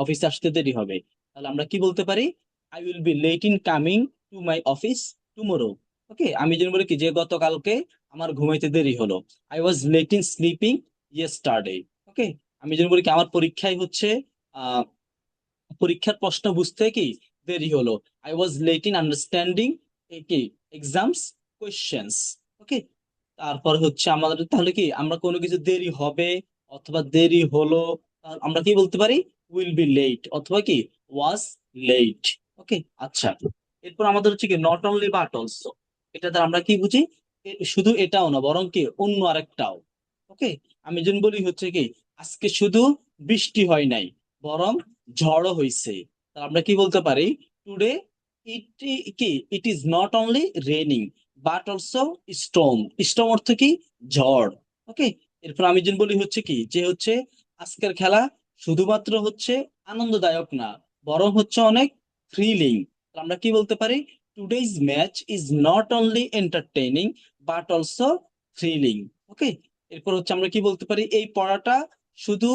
অফিসে আসতে দেরি হবে, তাহলে আমরা কি বলতে পারি? I will be late in coming to my office tomorrow, okay. আমি যেন বলি কি যে গতকালকে আমার ঘুমাইতে দেরি হলো, I was late in sleeping yesterday, okay. আমি যেন বলি কি আমার পরীক্ষায় হচ্ছে আহ পরীক্ষার প্রশ্ন বুঝতে কি দেরি হলো, I was late in understanding কি এক্সামস কোয়েশ্চেন্স, ওকে। তারপর হচ্ছে আমাদের তাহলে কি আমরা কোনো কিছু দেরি হবে অথবা দেরি হলো, আমরা কি বলতে পারি? উইল বি লেট অথবা কি ওয়াজ লেট, ওকে। আচ্ছা, এরপর আমাদের হচ্ছে কি নট অনলি বাট অলসো, এটা দ্বারা আমরা কি বুঝি? শুধু এটাও না বরং কি অন্য আরেকটাও, ওকে। আমি যেন বলি হচ্ছে কি আজকে শুধু বৃষ্টি হয় নাই বরং ঝড়ও হয়েছে, তাহলে আমরা কি বলতে পারি? টুডে ইট কি it is not only raining but also storm, storm অর্থ কি ঝড়, ওকে। এরপর আমি যেন বলি হচ্ছে কি যে হচ্ছে আজকের খেলা শুধুমাত্র হচ্ছে আনন্দদায়ক না বরং হচ্ছে অনেক থ্রিলিং, আমরা কি বলতে পারি? Today's match is not only entertaining but also thrilling. Okay, এরপর হচ্ছে আমরা কি বলতে পারি, এই পড়াটা শুধু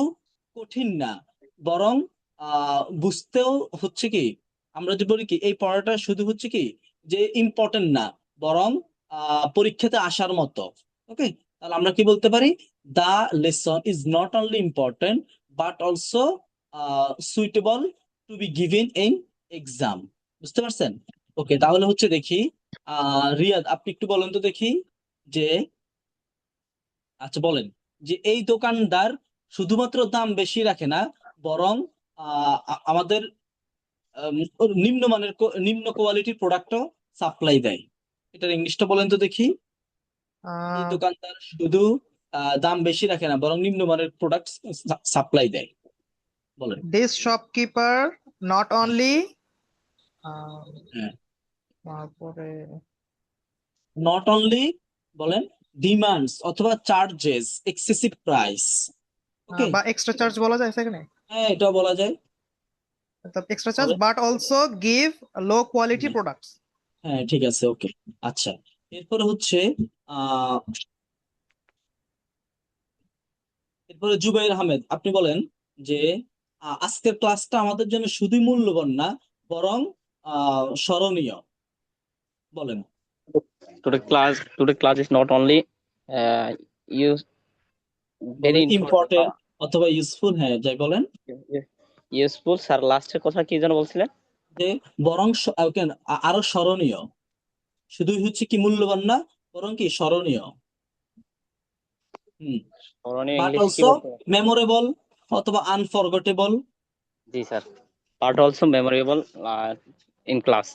কঠিন না, বরং বুঝতেও হচ্ছে কি, আমরা যদি বলি কি এই পড়াটা শুধু হচ্ছে কি যে ইম্পর্টেন্ট না, বরং পরীক্ষাতে আসার মতো। ওকে, তাহলে আমরা কি বলতে পারি, the lesson is not only important but also suitable to be given in exam. বুঝতে পারছেন? ওকে, তাহলে হচ্ছে দেখি রিয়াদ আপনি একটু বলেন তো দেখি যে, আচ্ছা বলেন যে এই দোকানদার শুধুমাত্র দাম বেশি রাখে না, বরং আমাদের নিম্ন কোয়ালিটির প্রোডাক্টও সাপ্লাই দেয়। এটার ইংলিশটা বলেন তো দেখি। এই দোকানদার শুধু দাম বেশি রাখে না, বরং নিম্নমানের প্রোডাক্ট সাপ্লাই দেয়। বলেন। দিস শপকিপার নট অনলি হ্যাঁ, তারপরে নট অনলি বলেন ডিমান্ডস অথবা চার্জেস এক্সেসিভ প্রাইস। ওকে, বা এক্সট্রা চার্জ বলা যায় সেখানে, হ্যাঁ এটাও বলা যায়। এক্সট্রা চার্জ বলেন। But also give low quality হ্যাঁ, প্রোডাক্টস। হ্যাঁ ঠিক আছে, ওকে। আচ্ছা, এরপরে হচ্ছে আহ এরপরে জুবাইর আহমেদ আপনি বলেন যে আজকের ক্লাসটা আমাদের জন্য শুধুই মূল্যবান না, বরং স্মরণীয়। বলেন। Today class is not only use very important অথবা ইউজফুল, হ্যাঁ যাই বলেন, useful. স্যার লাস্টের কথা কি যেন বলছিলেন? যে বরং আরো স্মরণীয়, শুধুই হচ্ছে কি মূল্যবান না, বরং কি স্মরণীয়। হুম, স্মরণীয় বাট ইংলিশ কি অলসো বলতে পারেন? মেমোরেবল অথবা আনফরগেটেবল। জি sir, but also memorable in class.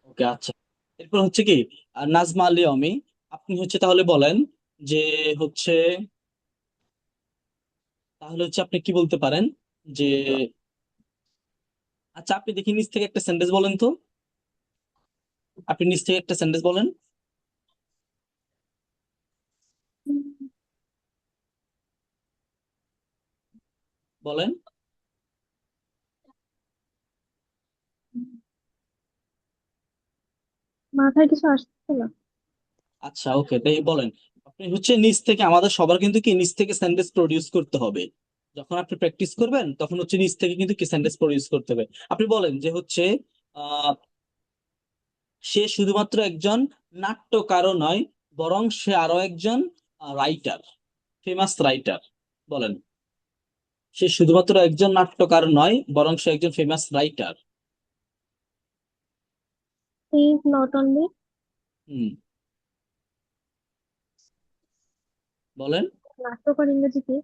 Okay, আচ্ছা। এরপর হচ্ছে কি নাজমা আলী অমি আপনি হচ্ছে তাহলে বলেন যে হচ্ছে, তাহলে হচ্ছে আপনি কি বলতে পারেন যে, আচ্ছা আপনি দেখি নিচ থেকে একটা সেন্টেন্স বলেন তো, আপনি নিচ থেকে একটা সেন্টেন্স বলেন। বলেন। মাথায় কিছু আসছে না। আচ্ছা ওকে, তাই বলেন। আপনি হচ্ছে নিচ থেকে, আমাদের সবার কিন্তু কি নিচ থেকে সেন্টেন্স প্রডিউস করতে হবে। যখন আপনি প্র্যাকটিস করবেন তখন হচ্ছে নিচ থেকে কিন্তু কি সেন্টেন্স প্রডিউস করতে হবে। আপনি বলেন যে হচ্ছে আহ সে শুধুমাত্র একজন নাট্যকারও নয়, বরং সে আরো একজন রাইটার, ফেমাস রাইটার। বলেন। সে শুধুমাত্র একজন নাট্যকার নয়, বরং সে একজন famous writer. He is not only হুম, বলেন। নাট্যকার ইংরেজি কি?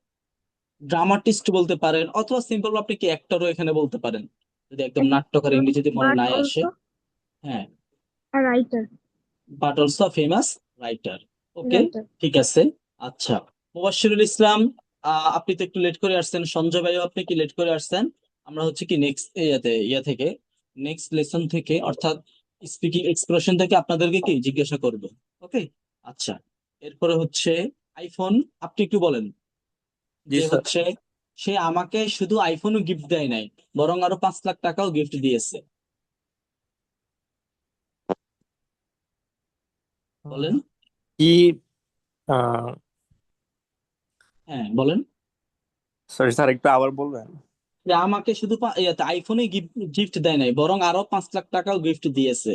ড্রামাটিস্ট বলতে পারেন, অথবা সিম্পল আপনি কি অ্যাক্টরও এখানে বলতে পারেন, যদি একদম নাট্যকার Actor, ইংরেজিতে মনে but নাই আসে। also হ্যাঁ, a writer. But also famous writer. Okay, Writer. ঠিক আছে। আচ্ছা, মুবাশশিরুল ইসলাম আপনি তো একটু লেট করে আসছেন, সঞ্জয় ভাইও আপনি কি লেট করে আসছেন। আমরা হচ্ছে কি নেক্সট থেকে নেক্সট লেসন থেকে, অর্থাৎ স্পিকিং এক্সপ্রেশন থেকে আপনাদেরকে কি জিজ্ঞাসা করব। ওকে, আচ্ছা। এরপরে হচ্ছে আইফোন, আপনি একটু বলেন জি যে স্যার। হচ্ছে সে আমাকে শুধু আইফোনও গিফট দেয় নাই, বরং আরো 5 লাখ টাকাও গিফট দিয়েছে। বলেন। He হ্যাঁ বলেন। সরি স্যার, একটু আবার বলবেন? যে আমাকে শুধু আইফোনে গিফট দেয় নাই, বরং আরো 5 লাখ টাকাও গিফট দিয়েছে।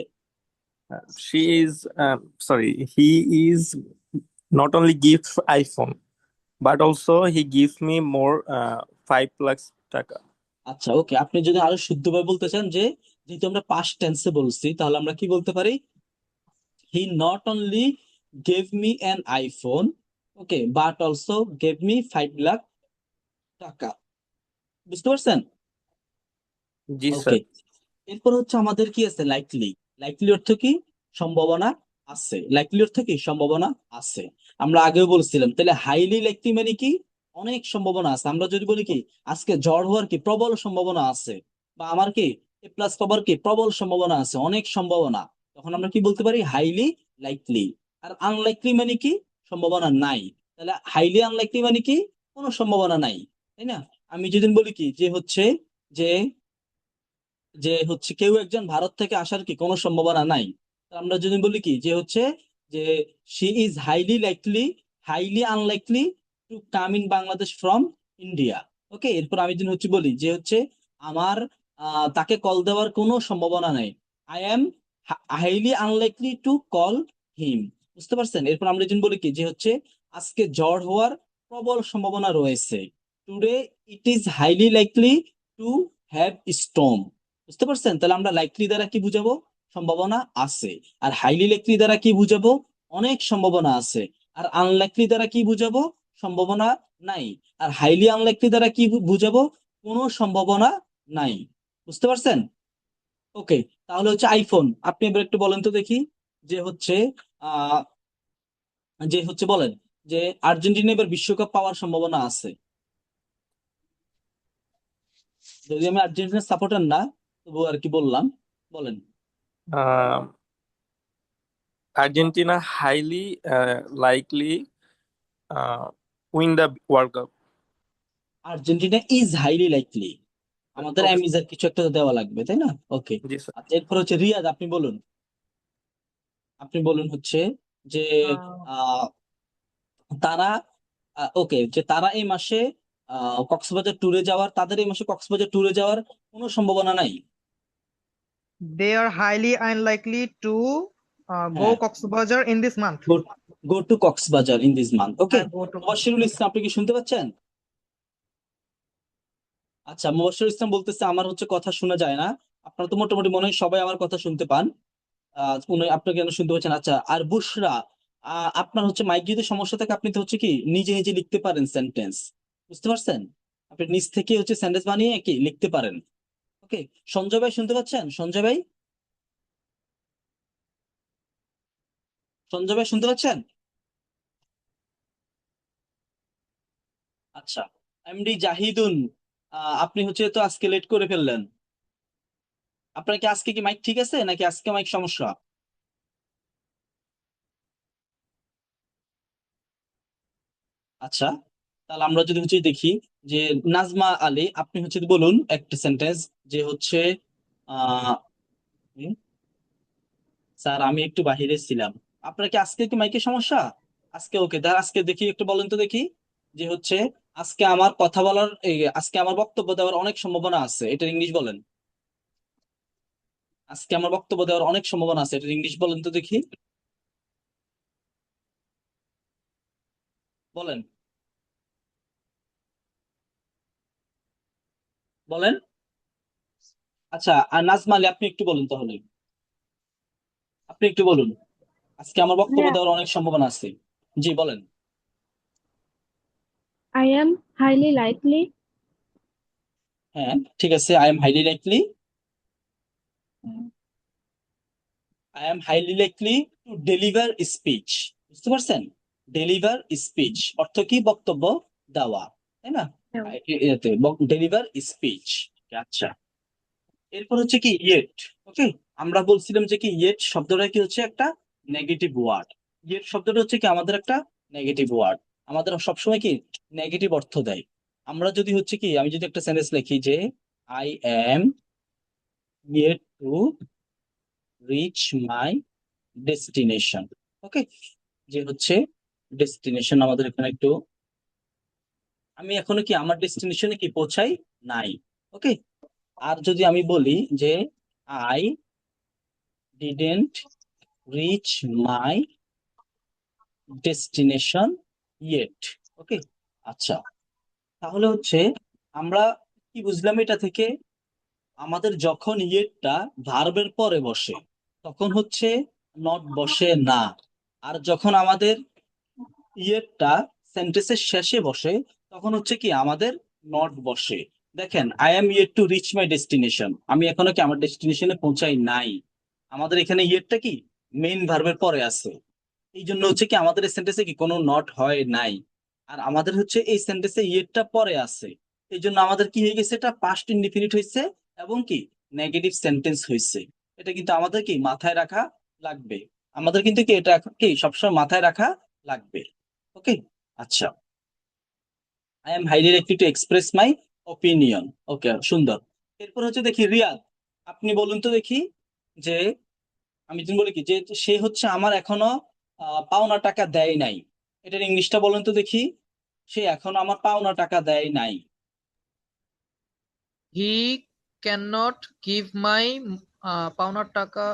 She is sorry, he is not only gives iPhone but also he gives me more 5 lakhs টাকা। আচ্ছা ওকে, আপনি যদি আরো শুদ্ধভাবে বলতে চান যে, যেহেতু আমরা পাস্ট টেন্সে বলছি, তাহলে আমরা কি বলতে পারি, he not only gave me an iPhone, okay, but also gave me 5 lakh টাকা। বুঝতে পারছেন? জি ওকে, স্যার। এরপর হচ্ছে আমাদের কি আছে, লাইকলি। লাইকলি অর্থ কি, সম্ভাবনা আছে। লাইকলি অর্থ কি, সম্ভাবনা আছে। আমরা আগেও বলছিলাম, তাহলে হাইলি লাইকলি মানে কি, অনেক সম্ভাবনা আছে। আমরা যদি বলি কি আজকে ঝড় হওয়ার কি প্রবল সম্ভাবনা আছে, বা আমার কি A+ পাবার কি প্রবল সম্ভাবনা আছে, অনেক সম্ভাবনা, তখন আমরা কি বলতে পারি, হাইলি লাইকলি। আর আনলাইকলি মানে কি, সম্ভাবনা নাই। তাহলে হাইলি আনলাইকলি মানে কি, কোনো সম্ভাবনা নাই, তাই না? আমি যদি বলি কি যে হচ্ছে যে যে হচ্ছে কেউ একজন ভারত থেকে আসার কি কোনো সম্ভাবনা নাই। তো আমরা যদি বলি কি যে হচ্ছে যে she is highly unlikely to come in Bangladesh from India. Okay, এরপর আমি যদি হচ্ছে বলি যে হচ্ছে আমার তাকে কল দেওয়ার কোনো সম্ভাবনা নেই। I am highly unlikely to call him. বুঝতে পারছেন? এরপর আমরা যদি বলি কি যে হচ্ছে আজকে ঝড় হওয়ার প্রবল সম্ভাবনা রয়েছে। Today it is highly likely to have storm. বুঝতে পারছেন? তাহলে আমরা লাইকলি দ্বারা কি বুঝাবো? সম্ভাবনা আছে। আর হাইলি লাইকলি দ্বারা কি বুঝাবো? অনেক সম্ভাবনা আছে। আর আনলাইকলি দ্বারা কি বুঝাবো? সম্ভাবনা নাই। আর হাইলি আনলাইকলি দ্বারা কি বুঝাবো? কোনো সম্ভাবনা নাই। বুঝতে পারছেন? ওকে, তাহলে হচ্ছে আইফোন আপনি এবার একটু বলেন তো দেখি যে হচ্ছে আহ যে হচ্ছে বলেন যে আর্জেন্টিনা এবার বিশ্বকাপ পাওয়ার সম্ভাবনা আছে। যদি আমি আর্জেন্টিনার সাপোর্টার না, তবু আর কি বললাম, বলেন। Um, Argentina highly likely win the World Cup. Argentina is highly likely. আমাদের Okay, অ্যামিজার কিছু একটা তো দেওয়া লাগবে, তাই না? ওকে, জি স্যার। আচ্ছা এরপর হচ্ছে রিয়াদ আপনি বলুন। আপনি বলুন হচ্ছে যে আহ তারা ওকে, যে তারা এই মাসে কক্সবাজার ট্যুরে যাওয়ার, তাদের এই মাসে কক্সবাজার ট্যুরে যাওয়ার কোনো সম্ভাবনা নাই। They are highly unlikely to go হ্যাঁ, Cox's in this month. Go go to Cox's Bazar in this month. Okay, Go to মুবাশশিরুল ইসলাম আপনি কি শুনতে পাচ্ছেন? আচ্ছা, মুবাশশিরুল ইসলাম বলতেছে আমার হচ্ছে কথা শোনা যায় না। আপনারা তো মোটামুটি মনে হয় সবাই আমার কথা শুনতে পান। উনি আপনাকে কেন শুনতে পাচ্ছেন? আচ্ছা, আর বুশরা আপনার হচ্ছে মাইক যদি সমস্যা থাকে আপনি তো হচ্ছে কি নিজে নিজে লিখতে পারেন সেন্টেন্স। বুঝতে পারছেন? আপনি নিজ থেকে হচ্ছে সেন্টেন্স বানিয়ে কি লিখতে পারেন। ওকে, সঞ্জয় ভাই শুনতে পাচ্ছেন? সঞ্জয় ভাই, সঞ্জয় ভাই শুনতে পাচ্ছেন? আচ্ছা, এমডি জাহিদুন আপনি হচ্ছে তো আজকে লেট করে ফেললেন। আপনার কি আজকে কি মাইক ঠিক আছে নাকি আজকে মাইক সমস্যা? আচ্ছা, তাহলে আমরা যদি হচ্ছে দেখি যে নাজমা আলী আপনি হচ্ছে বলুন একটা সেন্টেন্স যে হচ্ছে আহ হুম, স্যার আমি একটু বাহিরে ছিলাম। আপনার কি আজকে কি মাইকের সমস্যা? আজকে ওকে, তাহলে আজকে দেখি একটু বলেন তো দেখি যে হচ্ছে আজকে আমার কথা বলার আজকে আমার বক্তব্য দেওয়ার অনেক সম্ভাবনা আছে, এটার ইংলিশ বলেন। আজকে আমার বক্তব্য দেওয়ার অনেক সম্ভাবনা আছে, এটার ইংলিশ বলেন তো দেখি, বলেন বলেন। আচ্ছা, আর নাজমা আলী আপনি একটু বলুন তাহলে, আপনি একটু বলুন আজকে আমার বক্তব্য Yeah, দেওয়ার অনেক সম্ভাবনা আছে। জি বলেন। I am highly likely. হ্যাঁ, ঠিক আছে, I am highly likely to deliver speech. বুঝতে পারছেন? ডেলিভার স্পিচ অর্থ কি? বক্তব্য দেওয়া, তাই না? Yeah. Deliver speech. আচ্ছা, এরপর হচ্ছে কি ইয়েট। ওকে, আমরা বলছিলাম যে কি ইয়েট শব্দটা কি হচ্ছে একটা নেগেটিভ ওয়ার্ড। ইয়েট শব্দটা হচ্ছে কি আমাদের একটা নেগেটিভ ওয়ার্ড। আমাদের সবসময় কি নেগেটিভ অর্থ দেয়। আমরা যদি হচ্ছে কি আমি যদি একটা সেন্টেন্স লিখি যে I am yet to reach my destination. Okay, যে হচ্ছে ডেস্টিনেশন আমাদের এখানে একটু, আমি এখনো কি আমার ডেস্টিনেশনে কি পৌঁছাই নাই। ওকে, আর যদি আমি বলি যে I didn't reach my destination yet. Okay, আচ্ছা, তাহলে হচ্ছে আমরা কি বুঝলাম এটা থেকে? আমাদের যখন ইয়েটটা ভার্বের পরে বসে তখন হচ্ছে নট বসে না। আর যখন আমাদের ইয়েরটা সেন্টেন্সের শেষে বসে তখন হচ্ছে কি আমাদের নট বসে। দেখেন, I am yet to reach my destination, আমি এখনো কি আমার ডেস্টিনেশনে পৌঁছাই নাই। আমাদের এখানে ইয়েরটা কি মেইন ভার্বের পরে আছে। এই জন্য হচ্ছে কি আমাদের এই সেন্টেন্সে কি কোনো নট হয় নাই। আর আমাদের হচ্ছে এই সেন্টেন্সে ইয়েরটা পরে আছে। এই জন্য আমাদের কি হয়ে গেছে? এটা পাস্ট ইনডিফিনিট হয়েছে এবং কি নেগেটিভ সেন্টেন্স হয়েছে। এটা কিন্তু আমাদের কি মাথায় রাখা লাগবে। আমাদের কিন্তু কি এটা কি সবসময় মাথায় রাখা লাগবে। ওকে, আচ্ছা, I am highly likely to express my opinion. Okay, সুন্দর। এরপর হচ্ছে দেখি রিয়াদ আপনি বলুন তো দেখি যে আমি যদি বলি কি যে সে হচ্ছে আমার এখনো পাওনা টাকা দেয় নাই, এটার ইংলিশটা বলুন তো দেখি। সে এখনো আমার পাওনা টাকা দেয় নাই। He can not give my পাওনার টাকা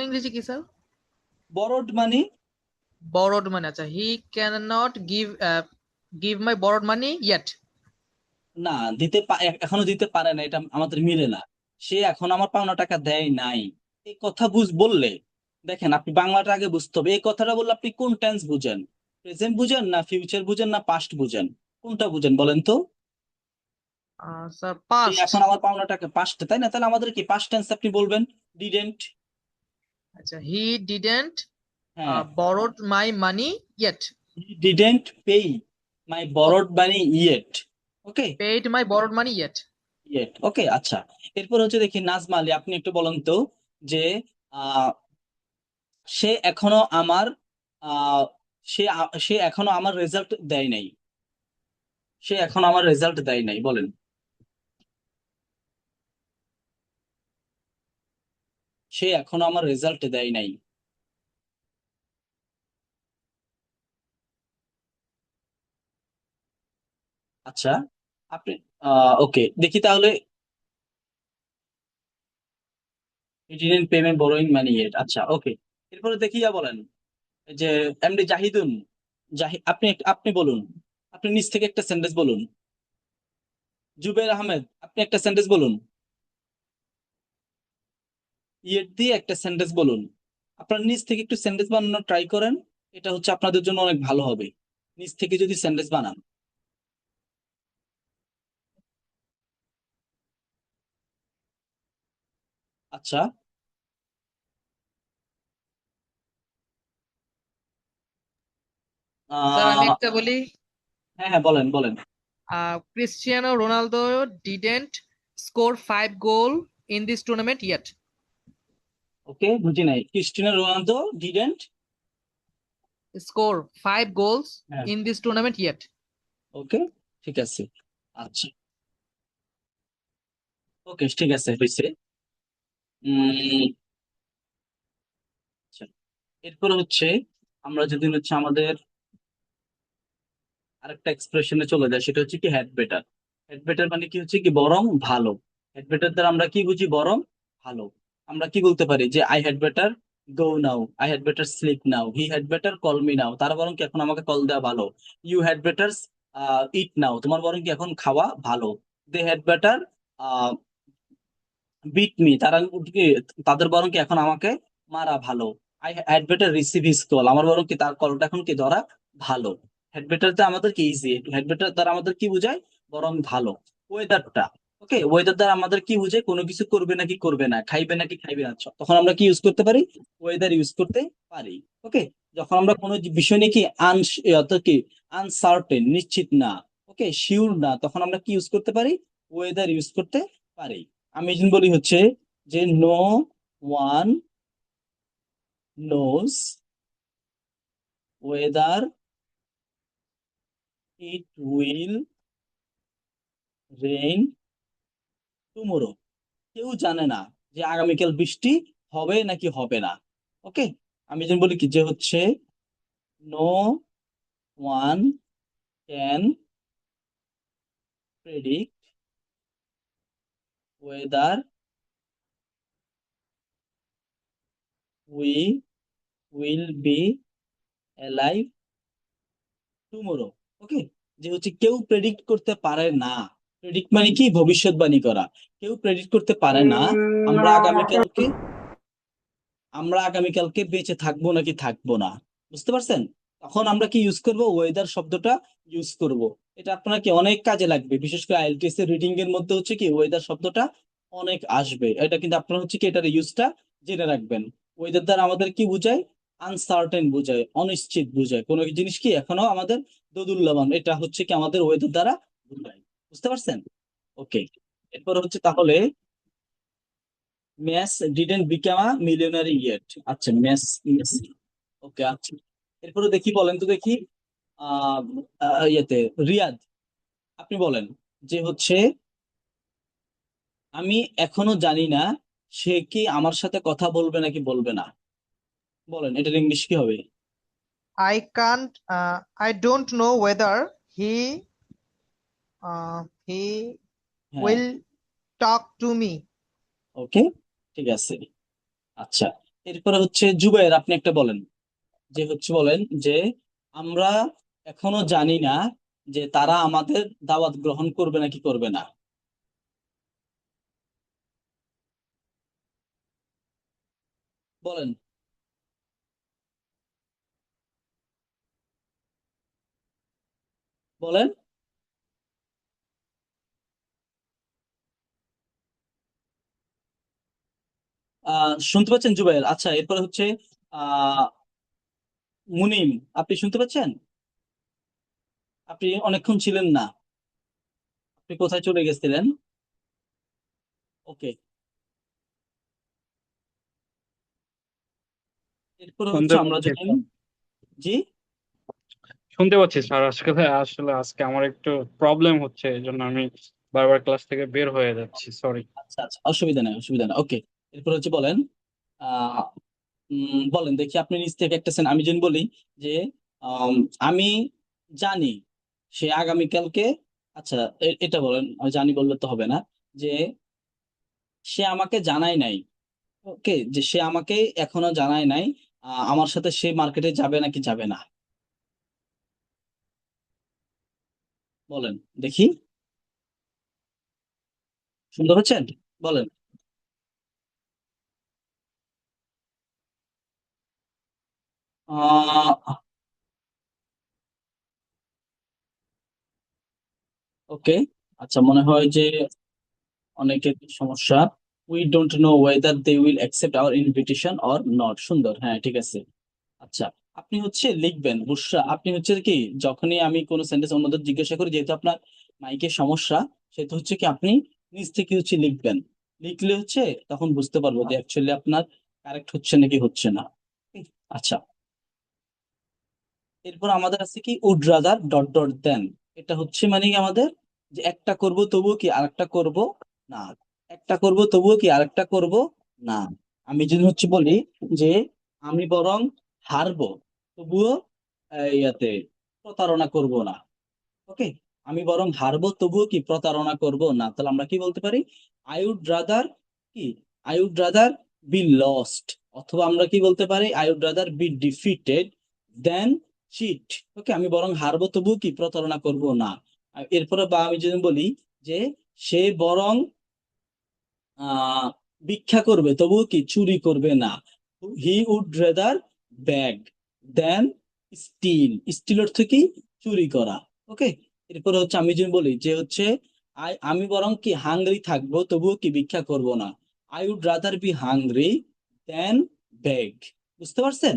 ইংরেজি কি sir? Borrowed money. Borrowed money, আচ্ছা, he can not give my borrowed money yet. না, এখনো দিতে পারে না, এটা আমাদের মিলে না। সে এখন আমার পাওনা টাকা দেয় নাই, এই কথা বললে দেখেন, আপনি বাংলাটা আগে বুঝতে হবে। এই কথাটা বললে আপনি কোন টেন্স বুঝেন? প্রেজেন্ট বুঝেন, না ফিউচার বুঝেন, না পাস্ট বুঝেন? কোনটা বুঝেন বলেন তো? স্যার সে পাস্ট। এখন আমার পাওনা টাকা পাস্ট, তাই না? তাহলে আমাদের কি পাস্ট টেন্স আপনি বলবেন ডিডেন্ট। আচ্ছা, হি ডিডেন্ট হ্যাঁ, borrowed my money yet. Didn't pay my borrowed money yet. Okay, paid my borrowed money yet. Yet, okay. আচ্ছা, এরপর হচ্ছে দেখি নাজমা আলী, আপনি একটু বলেন তো যে আহ সে এখনো আমার আহ সে এখনো আমার রেজাল্ট দেয় নাই। সে এখনো আমার রেজাল্ট দেয় নাই, বলেন। সে এখনো আমার রেজাল্ট দেয় নাই। আচ্ছা, আপনি ওকে, দেখি তাহলে। Didn't payment borrowing money yet, আচ্ছা ওকে। এরপরে দেখি বলেন এই যে এমডি জাহিদুন, আপনি বলুন। আপনি নিজ থেকে একটা সেন্টেন্স বলুন। জুবের আহমেদ, আপনি একটা সেন্টেন্স বলুন। ইয়েট দিয়ে একটা সেন্টেন্স বলুন। আপনার নিজ থেকে একটু সেন্টেন্স বানানোর ট্রাই করেন, এটা হচ্ছে আপনাদের জন্য অনেক ভালো হবে নিজ থেকে যদি সেন্টেন্স বানান। আচ্ছা, স্যার আমি আহ একটা বলি। হ্যাঁ হ্যাঁ, বলেন বলেন। Cristiano Ronaldo didn't score 5 goal in this tournament yet. Okay, বুঝি নাই। Cristiano Ronaldo didn't. Score 5 goals হ্যাঁ, in this tournament yet. Okay, ঠিক আছে। আচ্ছা, ওকে, ঠিক আছে, হয়েছে। আচ্ছা, এরপর হচ্ছে আমরা যদি হচ্ছে আমাদের আরেকটা এক্সপ্রেশনে চলে যায়, সেটা হচ্ছে কি হেড বেটার। হেড বেটার মানে কি হচ্ছে কি বরং ভালো। হেড বেটার দ্বারা আমরা কি বুঝি? বরং ভালো। আমরা কি বলতে পারি যে I had better go now, I had better sleep now, he had better call me now, তার বরং কি এখন আমাকে কল দেওয়া ভালো। You had better eat now, তোমার বরং কি এখন খাওয়া ভালো। They had better beat me, তাদের বরং কি এখন আমাকে মারা ভালো। I had better receive his call, আমার বরং কি তার কলটা এখন কি ধরা ভালো। হ্যাড বেটারতে আমাদের কি ইজি, হ্যাড বেটার দ্বারা আমাদের কি বোঝায়? বরং ভালো। ওয়েদারটা, ওকে, ওয়েদার দ্বারা আমাদের কি বোঝায়? কোনো কিছু করবে নাকি করবে না, খাইবে নাকি খাইবে না, তখন আমরা কি ইউজ করতে পারি? ওয়েদার ইউজ করতে পারি। ওকে, যখন আমরা কোনো বিষয় নিয়ে কি কি আনসার্টেন, নিশ্চিত না, ওকে, শিওর না, তখন আমরা কি ইউজ করতে পারি? ওয়েদার ইউজ করতে পারি। আমি যদি বলি হচ্ছে যে no one knows whether it will rain tomorrow, কেউ জানে না যে আগামীকাল বৃষ্টি হবে নাকি হবে না। ওকে, আমি যদি বলি কি যে হচ্ছে no one can predict whether we will be alive tomorrow. Okay, যে হচ্ছে কেউ প্রেডিক্ট করতে পারে না। প্রেডিক্ট মানে কি? ভবিষ্যৎবাণী করা। কেউ প্রেডিক্ট করতে পারে না আমরা আগামীকালকে আমরা আগামীকালকে বেঁচে থাকবো নাকি থাকবো না। বুঝতে পারছেন? তখন আমরা কি ইউজ করব? ওয়েদার শব্দটা ইউজ করব। এটা আপনার কি অনেক কাজে লাগবে, বিশেষ করে আইএলটিএস এর রিডিং এর মধ্যে হচ্ছে কি ওয়েদার শব্দটা অনেক আসবে। এটা কিন্তু আপনার হচ্ছে কি এটার ইউজটা জেনে রাখবেন। ওয়েদার দ্বারা আমাদের কি বোঝায়? আনসার্টেন বোঝায়, অনিশ্চিত বোঝায়, কোনো জিনিস কি এখনো আমাদের দোদুল্যমান, এটা হচ্ছে কি আমাদের ওয়েদার দ্বারা বোঝায়। বুঝতে পারছেন? ওকে, এরপর হচ্ছে তাহলে Messi didn't become a millionaire yet. আচ্ছা, মেস মেস, ওকে, আচ্ছা। এরপরে দেখি, বলেন তো দেখি আহ ইয়েতে রিয়াদ, আপনি বলেন যে হচ্ছে আমি এখনো জানি না সে কি আমার সাথে কথা বলবে নাকি বলবে না? বলেন, এটার ইংলিশ কি হবে? I don't know whether he হ্যাঁ, will talk to me. ওকে, ঠিক আছে। আচ্ছা, এরপরে হচ্ছে জুবাইর, আপনি একটা বলেন, যে হচ্ছে বলেন যে আমরা এখনো জানি না যে তারা আমাদের দাওয়াত গ্রহণ করবে নাকি করবে না। বলেন। বলেন। শুনতে পাচ্ছেন জুবাইর? আচ্ছা, এরপরে হচ্ছে আহ মুনিম, আপনি শুনতে পাচ্ছেন? আপনি অনেকক্ষণ ছিলেন না, আপনি কোথায় চলে গেছিলেন? ওকে, এরপরে শুনতে হচ্ছে আমরা পাচ্ছি যদি, স্যার। জি, শুনতে পাচ্ছি স্যার, আসলে আসলে আজকে আমার একটু প্রবলেম হচ্ছে, এই জন্য আমি বারবার ক্লাস থেকে বের হয়ে যাচ্ছি, সরি। আচ্ছা আচ্ছা, অসুবিধা নেই, অসুবিধা নেই, ওকে। এরপর হচ্ছে বলেন, আহ বলেন দেখি, আপনি নিজ থেকে একটা আমি যদি বলি যে আম, আমি জানি সে আগামীকালকে, আচ্ছা, এটা বলেন, আমি জানি বললে তো হবে না, যে সে আমাকে জানায় নাই, ওকে, যে সে আমাকে এখনো জানায় নাই আমার সাথে সে মার্কেটে যাবে নাকি যাবে না। বলেন দেখি, শুনতে পাচ্ছেন? বলেন। আহ ওকে, আচ্ছা, মনে হয় যে অনেকের সমস্যা। We don't know whether they will accept our invitation or not. সুন্দর, হ্যাঁ, ঠিক আছে। আচ্ছা, আপনি হচ্ছে লিখবেন বুসরা, আপনি হচ্ছে কি, যখনই আমি কোনো সেন্টেন্স অন্যদের জিজ্ঞাসা করি, যেহেতু আপনার মাইকের সমস্যা, সেহেতু হচ্ছে কি আপনি নিজ থেকে হচ্ছে লিখবেন। লিখলে হচ্ছে তখন বুঝতে পারবো যে অ্যাকচুয়ালি আপনার কারেক্ট হচ্ছে নাকি হচ্ছে না। আচ্ছা, এরপর আমাদের আছে কি উড রাদার ডট ডট দেন। এটা হচ্ছে মানে কি আমাদের, যে একটা করব তবুও কি আরেকটা করব না, একটা করব তবুও কি আরেকটা করব না। আমি যদি হচ্ছে বলি যে আমি বরং হারবো, তবুও ইয়াতে প্রতারণা করব না, ওকে, আমি বরং হারবো তবুও কি প্রতারণা করব না, তাহলে আমরা কি বলতে পারি? আই উড রাদার কি, I would rather be lost, অথবা আমরা কি বলতে পারি? I would rather be defeated than cheat. Okay, আমি বরং হারবো তবুও কি প্রতারণা করব না। আর এরপরে বা আমি যদি বলি যে সে বরং আহ ভিক্ষা করবে তবুও কি চুরি করবে না, he would rather beg than steal. Steal অর্থ কি? চুরি করা, ওকে। এরপরে হচ্ছে আমি যদি বলি যে হচ্ছে আমি বরং কি হাংরি থাকবো তবুও কি ভিক্ষা করব না, I would rather be hungry than beg. বুঝতে পারছেন?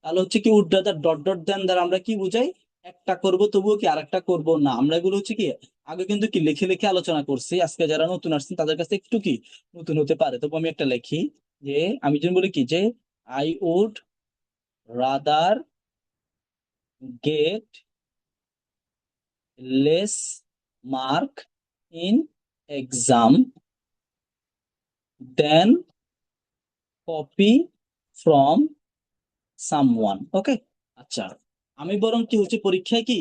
তাহলে হচ্ছে কি would rather dot dot than দ্বারা আমরা কি বুঝাই? একটা করব তবুও কি আরেকটা করব না। আমরা এগুলো হচ্ছে কি আগে কিন্তু কি লিখে লিখে আলোচনা করছি, আজকে যারা নতুন আসছেন তাদের কাছে একটু কি নতুন হতে পারে, তবু আমি একটা লিখি, যে আমি যদি বলি কি যে I would rather get less mark in exam than copy from someone, okay. আচ্ছা, আমি বরং কি হচ্ছে পরীক্ষায় কি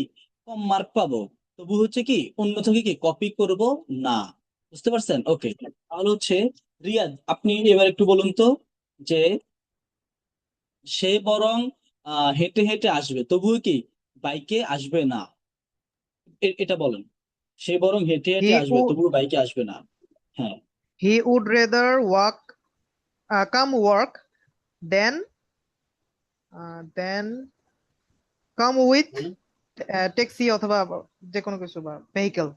কম মার্ক পাবো, তবু হচ্ছে কি অন্য থেকে কি কপি করব না। বুঝতে পারছেন? ওকে, তাহলে হচ্ছে রিয়াদ, আপনি এবার একটু বলুন তো, যে সে বরং হেঁটে হেঁটে আসবে তবুও কি বাইকে আসবে না। এটা বলেন, সে বরং হেঁটে হেঁটে He আসবে would তবুও বাইকে আসবে না। হ্যাঁ, he would rather come work than than come with taxi অথবা যে কোনো কিছু বা ভেহিকল।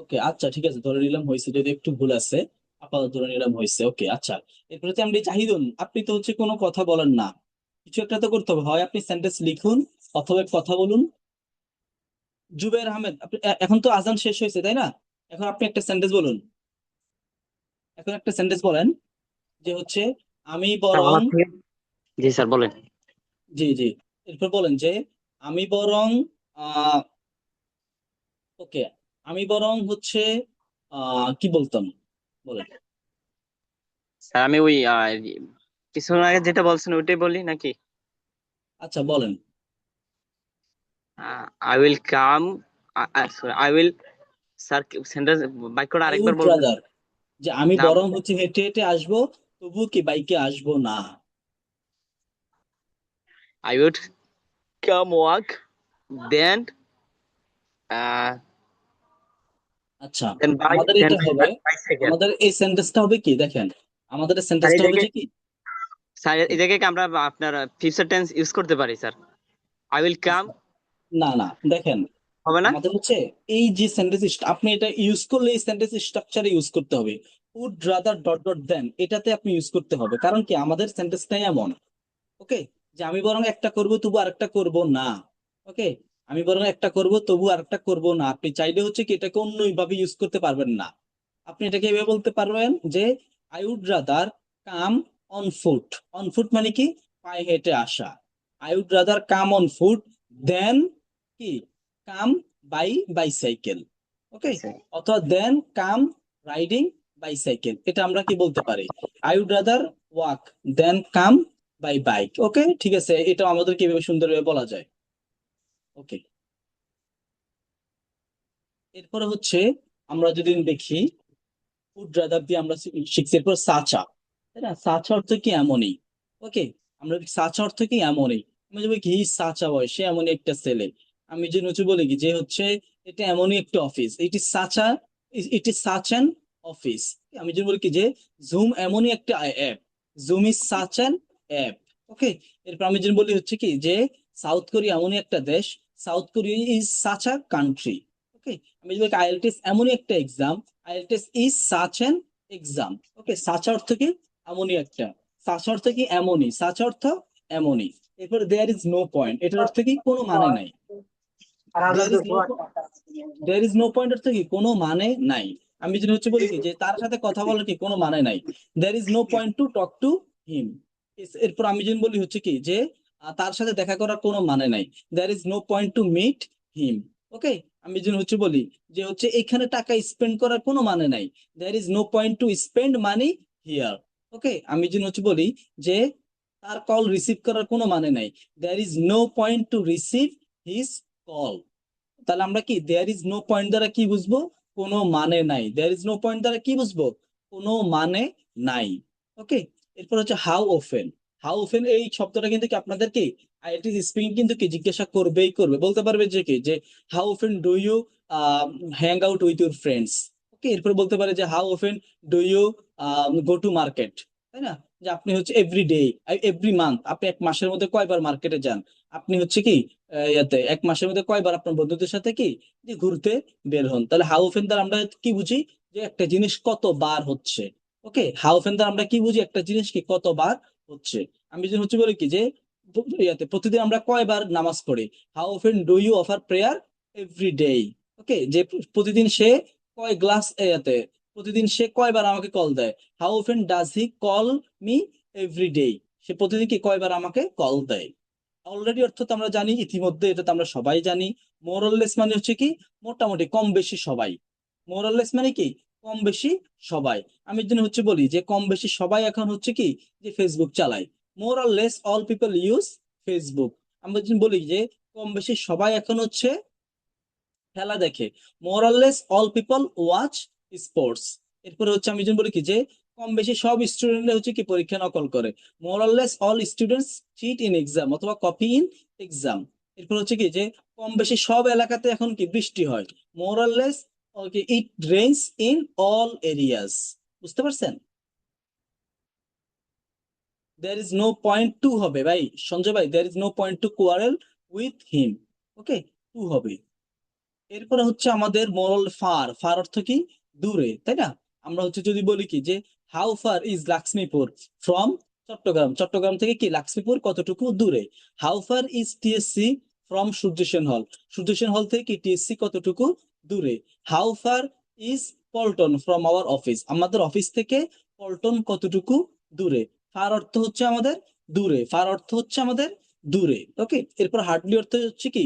ওকে, আচ্ছা, ঠিক আছে, ধরে নিলাম হয়েছে, যদি একটু ভুল আছে আপাতত ধরে নিলাম হয়েছে, ওকে। আচ্ছা, এরপরে হচ্ছে আমরা জাহিদুল, আপনি তো হচ্ছে কোনো কথা বলেন না, কিছু একটা তো করতে হবে, হয় আপনি সেন্টেন্স লিখুন অথবা কথা বলুন। জুবের আহমেদ, আপনি এখন তো আজান শেষ হয়েছে তাই না? এখন আপনি একটা সেন্টেন্স বলুন, এখন একটা সেন্টেন্স বলেন, যে হচ্ছে আমি স্যার বরং, আমার থেকে, জি স্যার বলেন। জি জি, এরপর বলেন যে আমি বরং আহ ওকে, আমি বরং হচ্ছে কি বলতাম, বলেন। স্যার আমি ওই কিছুক্ষণ আগে যেটা বলছেন ওইটাই বলি নাকি? আচ্ছা বলেন। I will come, sorry I will, sir sentence বাক্যটা আই আরেকবার উড বলবেন? রাদার, যে আমি না, বরং হচ্ছে হেঁটে হেঁটে আসবো, তবু কি বাইকে আসবো না। আই উড কাম ওয়াক দেন আচ্ছা, দেন বাই আমাদের দেন এটা হবে, বাইসাইকেল। আমাদের এই সেন্টেন্সটা হবে কি দেখেন, আমাদের স্যার এই সেন্টেন্সটা হবে জায়গায়, যে কি, স্যার এই জায়গায় কি আমরা আপনার ফিউচার টেন্স ইউজ করতে পারি স্যার? আই উইল কাম না না দেখেন, হবে না? আমাদের হচ্ছে এই যে সেন্টেন্স, আপনি এটা ইউজ করলে এই সেন্টেন্স স্ট্রাকচারে ইউজ করতে হবে। উড রাদার ডট ডট দেন, এটাতে আপনি ইউজ করতে হবে, কারণ কি আমাদের সেন্টেন্সটাই এমন। ওকে, যে আমি বরং একটা করব তবু আরেকটা করব না। ওকে, আমি বরং একটা করব তবু আরেকটা করব না, আপনি চাইলে হচ্ছে কি এটাকে অন্য ভাবে ইউজ করতে পারবেন না। আপনি এটাকে এভাবে বলতে পারবেন যে I would rather come on foot. On foot মানে কি, পায়ে হেঁটে আসা। I would rather come on foot than কি, কাম বাই বাইসাইকেল। ওকে, আচ্ছা, অথবা দেন কাম রাইডিং বাইসাইকেল, এটা আমরা কি বলতে পারি, I would rather walk than come by bike. Okay ঠিক আছে, এটা আমাদের কিভাবে সুন্দরভাবে বলা যায়। ওকে, এরপরে হচ্ছে আমরা যদি দেখি উড রাদার দিয়ে আমরা শিখছি, এরপর সাচা, তাই না, সাচা অর্থ কি এমনই। ওকে, আমরা সাচা অর্থ কি এমনই, আমি যদি কি সাচা হয় সে এমনই একটা ছেলে, আমি যে নচু বলি কি যে হচ্ছে এটা এমনই একটা অফিস, এটি সাচা, it is such an office. আমি যদি বলি কি যে জুম এমনই একটা app, Zoom is such an app. Okay, এরপর আমি যদি বলি হচ্ছে কি যে সাউথ কোরিয়া এমনই একটা দেশ, South Korea is such a country. Okay, আমি যদি আইএলটিএস এমনই একটা exam, IELTS is such an exam. Okay, such অর্থ কি এমনই একটা, সাচ অর্থ কি এমনই, সাচ অর্থ এমনই। এরপর দেয়ার ইজ নো পয়েন্ট, এটার অর্থ কি কোনো মানে নাই। There is no, there is no point অর্থ কি কোনো মানে নাই। আমি যদি হচ্ছে বলি কি যে তার সাথে কথা বলার কি কোনো মানে নাই, there is no point to talk to him. এরপর আমি যদি বলি হচ্ছে কি যে তার সাথে দেখা করার কোনো মানে নাই, there is no point to meet him. Okay, আমি যদি হচ্ছে বলি যে হচ্ছে এখানে টাকা স্পেন্ড করার কোনো মানে নাই, there is no point to spend money here. Okay, আমি যদি হচ্ছে বলি যে তার কল রিসিভ করার কোনো মানে নাই, there is no point to receive his call. তাহলে আমরা কি দেয়ার ইজ নো পয়েন্ট দ্বারা কি বুঝবো, কোনো মানে নাই, দেয়ার ইজ নো পয়েন্ট দ্বারা কি বুঝবো, কোনো মানে নাই। ওকে, এরপর হচ্ছে হাউ ওফেন। হাউ ওফেন এই শব্দটা কিন্তু কি আপনাদের কি আইএলটিএস স্পিকিং কিন্তু কি জিজ্ঞাসা করবেই করবে, বলতে পারবে যে কি যে how often do you hang out with your friends. Okay, এরপর বলতে পারে যে how often do you go to market, তাই না, যে আপনি হচ্ছে এভরি ডে, এভরি মান্থ, আপনি এক মাসের মধ্যে কয়বার মার্কেটে যান, আপনি হচ্ছে কি ইয়াতে এক মাসের মধ্যে কয়বার আপনার বন্ধুদের সাথে কি যে ঘুরতে বের হন। তাহলে হাউ অফেন দ্বারা আমরা কি বুঝি, যে একটা জিনিস কতবার হচ্ছে। ওকে, হাউ অফেন দ্বারা আমরা কি বুঝি, একটা জিনিস কি কতবার হচ্ছে। আমি যদি হচ্ছে বলি কি যে ইয়াতে প্রতিদিন আমরা কয়বার নামাজ পড়ি, how often do you offer prayer every day. Okay, যে প্রতিদিন সে কয় গ্লাস ইয়াতে, প্রতিদিন সে কয়বার আমাকে কল দেয়, how often does he call me every day, সে প্রতিদিন কি কয়বার আমাকে কল দেয়। অলরেডি অর্থ তো আমরা জানি ইতিমধ্যে, এটা তো আমরা সবাই জানি। মোরলেস মানে হচ্ছে কি মোটামুটি কম বেশি সবাই, মোরলেস মানে কি কম বেশি সবাই। আমি যদি হচ্ছে বলি যে কম বেশি সবাই এখন হচ্ছে কি যে ফেসবুক চালায়, মোরলেস অল পিপল ইউজ ফেসবুক। আমরা যদি বলি যে কম বেশি সবাই এখন হচ্ছে খেলা দেখে, মোরলেস অল পিপল ওয়াচ স্পোর্টস। এরপরে হচ্ছে আমি যদি বলি কি যে কম বেশি সব স্টুডেন্টরা হচ্ছে কি পরীক্ষা নকল করে, more or less all students cheat in exam অথবা কপি ইন এক্সাম। এরপর হচ্ছে কি যে কম বেশি সব এলাকাতে এখন কি বৃষ্টি হয়, more or less okay it rains in all areas. বুঝতে পারছেন, there is no point to হবে ভাই, সঞ্জয় ভাই, there is no point to quarrel with him. Okay, to হবে। এরপরে হচ্ছে আমাদের মোরাল ফার, ফার অর্থ কি দূরে, তাই না, আমরা হচ্ছে যদি বলি কি যে how far is Lakshmipur from Chattogram, Chattogram থেকে কি লাক্সমিপুর কতটুকু দূরে। How far is TSC from Surya Sen hall, Surya Sen hall থেকে কি টিএসসি কতটুকু দূরে। How far is Paltan from our office, আমাদের অফিস থেকে পল্টন কতটুকু দূরে। ফার অর্থ হচ্ছে আমাদের দূরে, ফার অর্থ হচ্ছে আমাদের দূরে। ওকে, এরপর হার্ডলি অর্থ হচ্ছে কি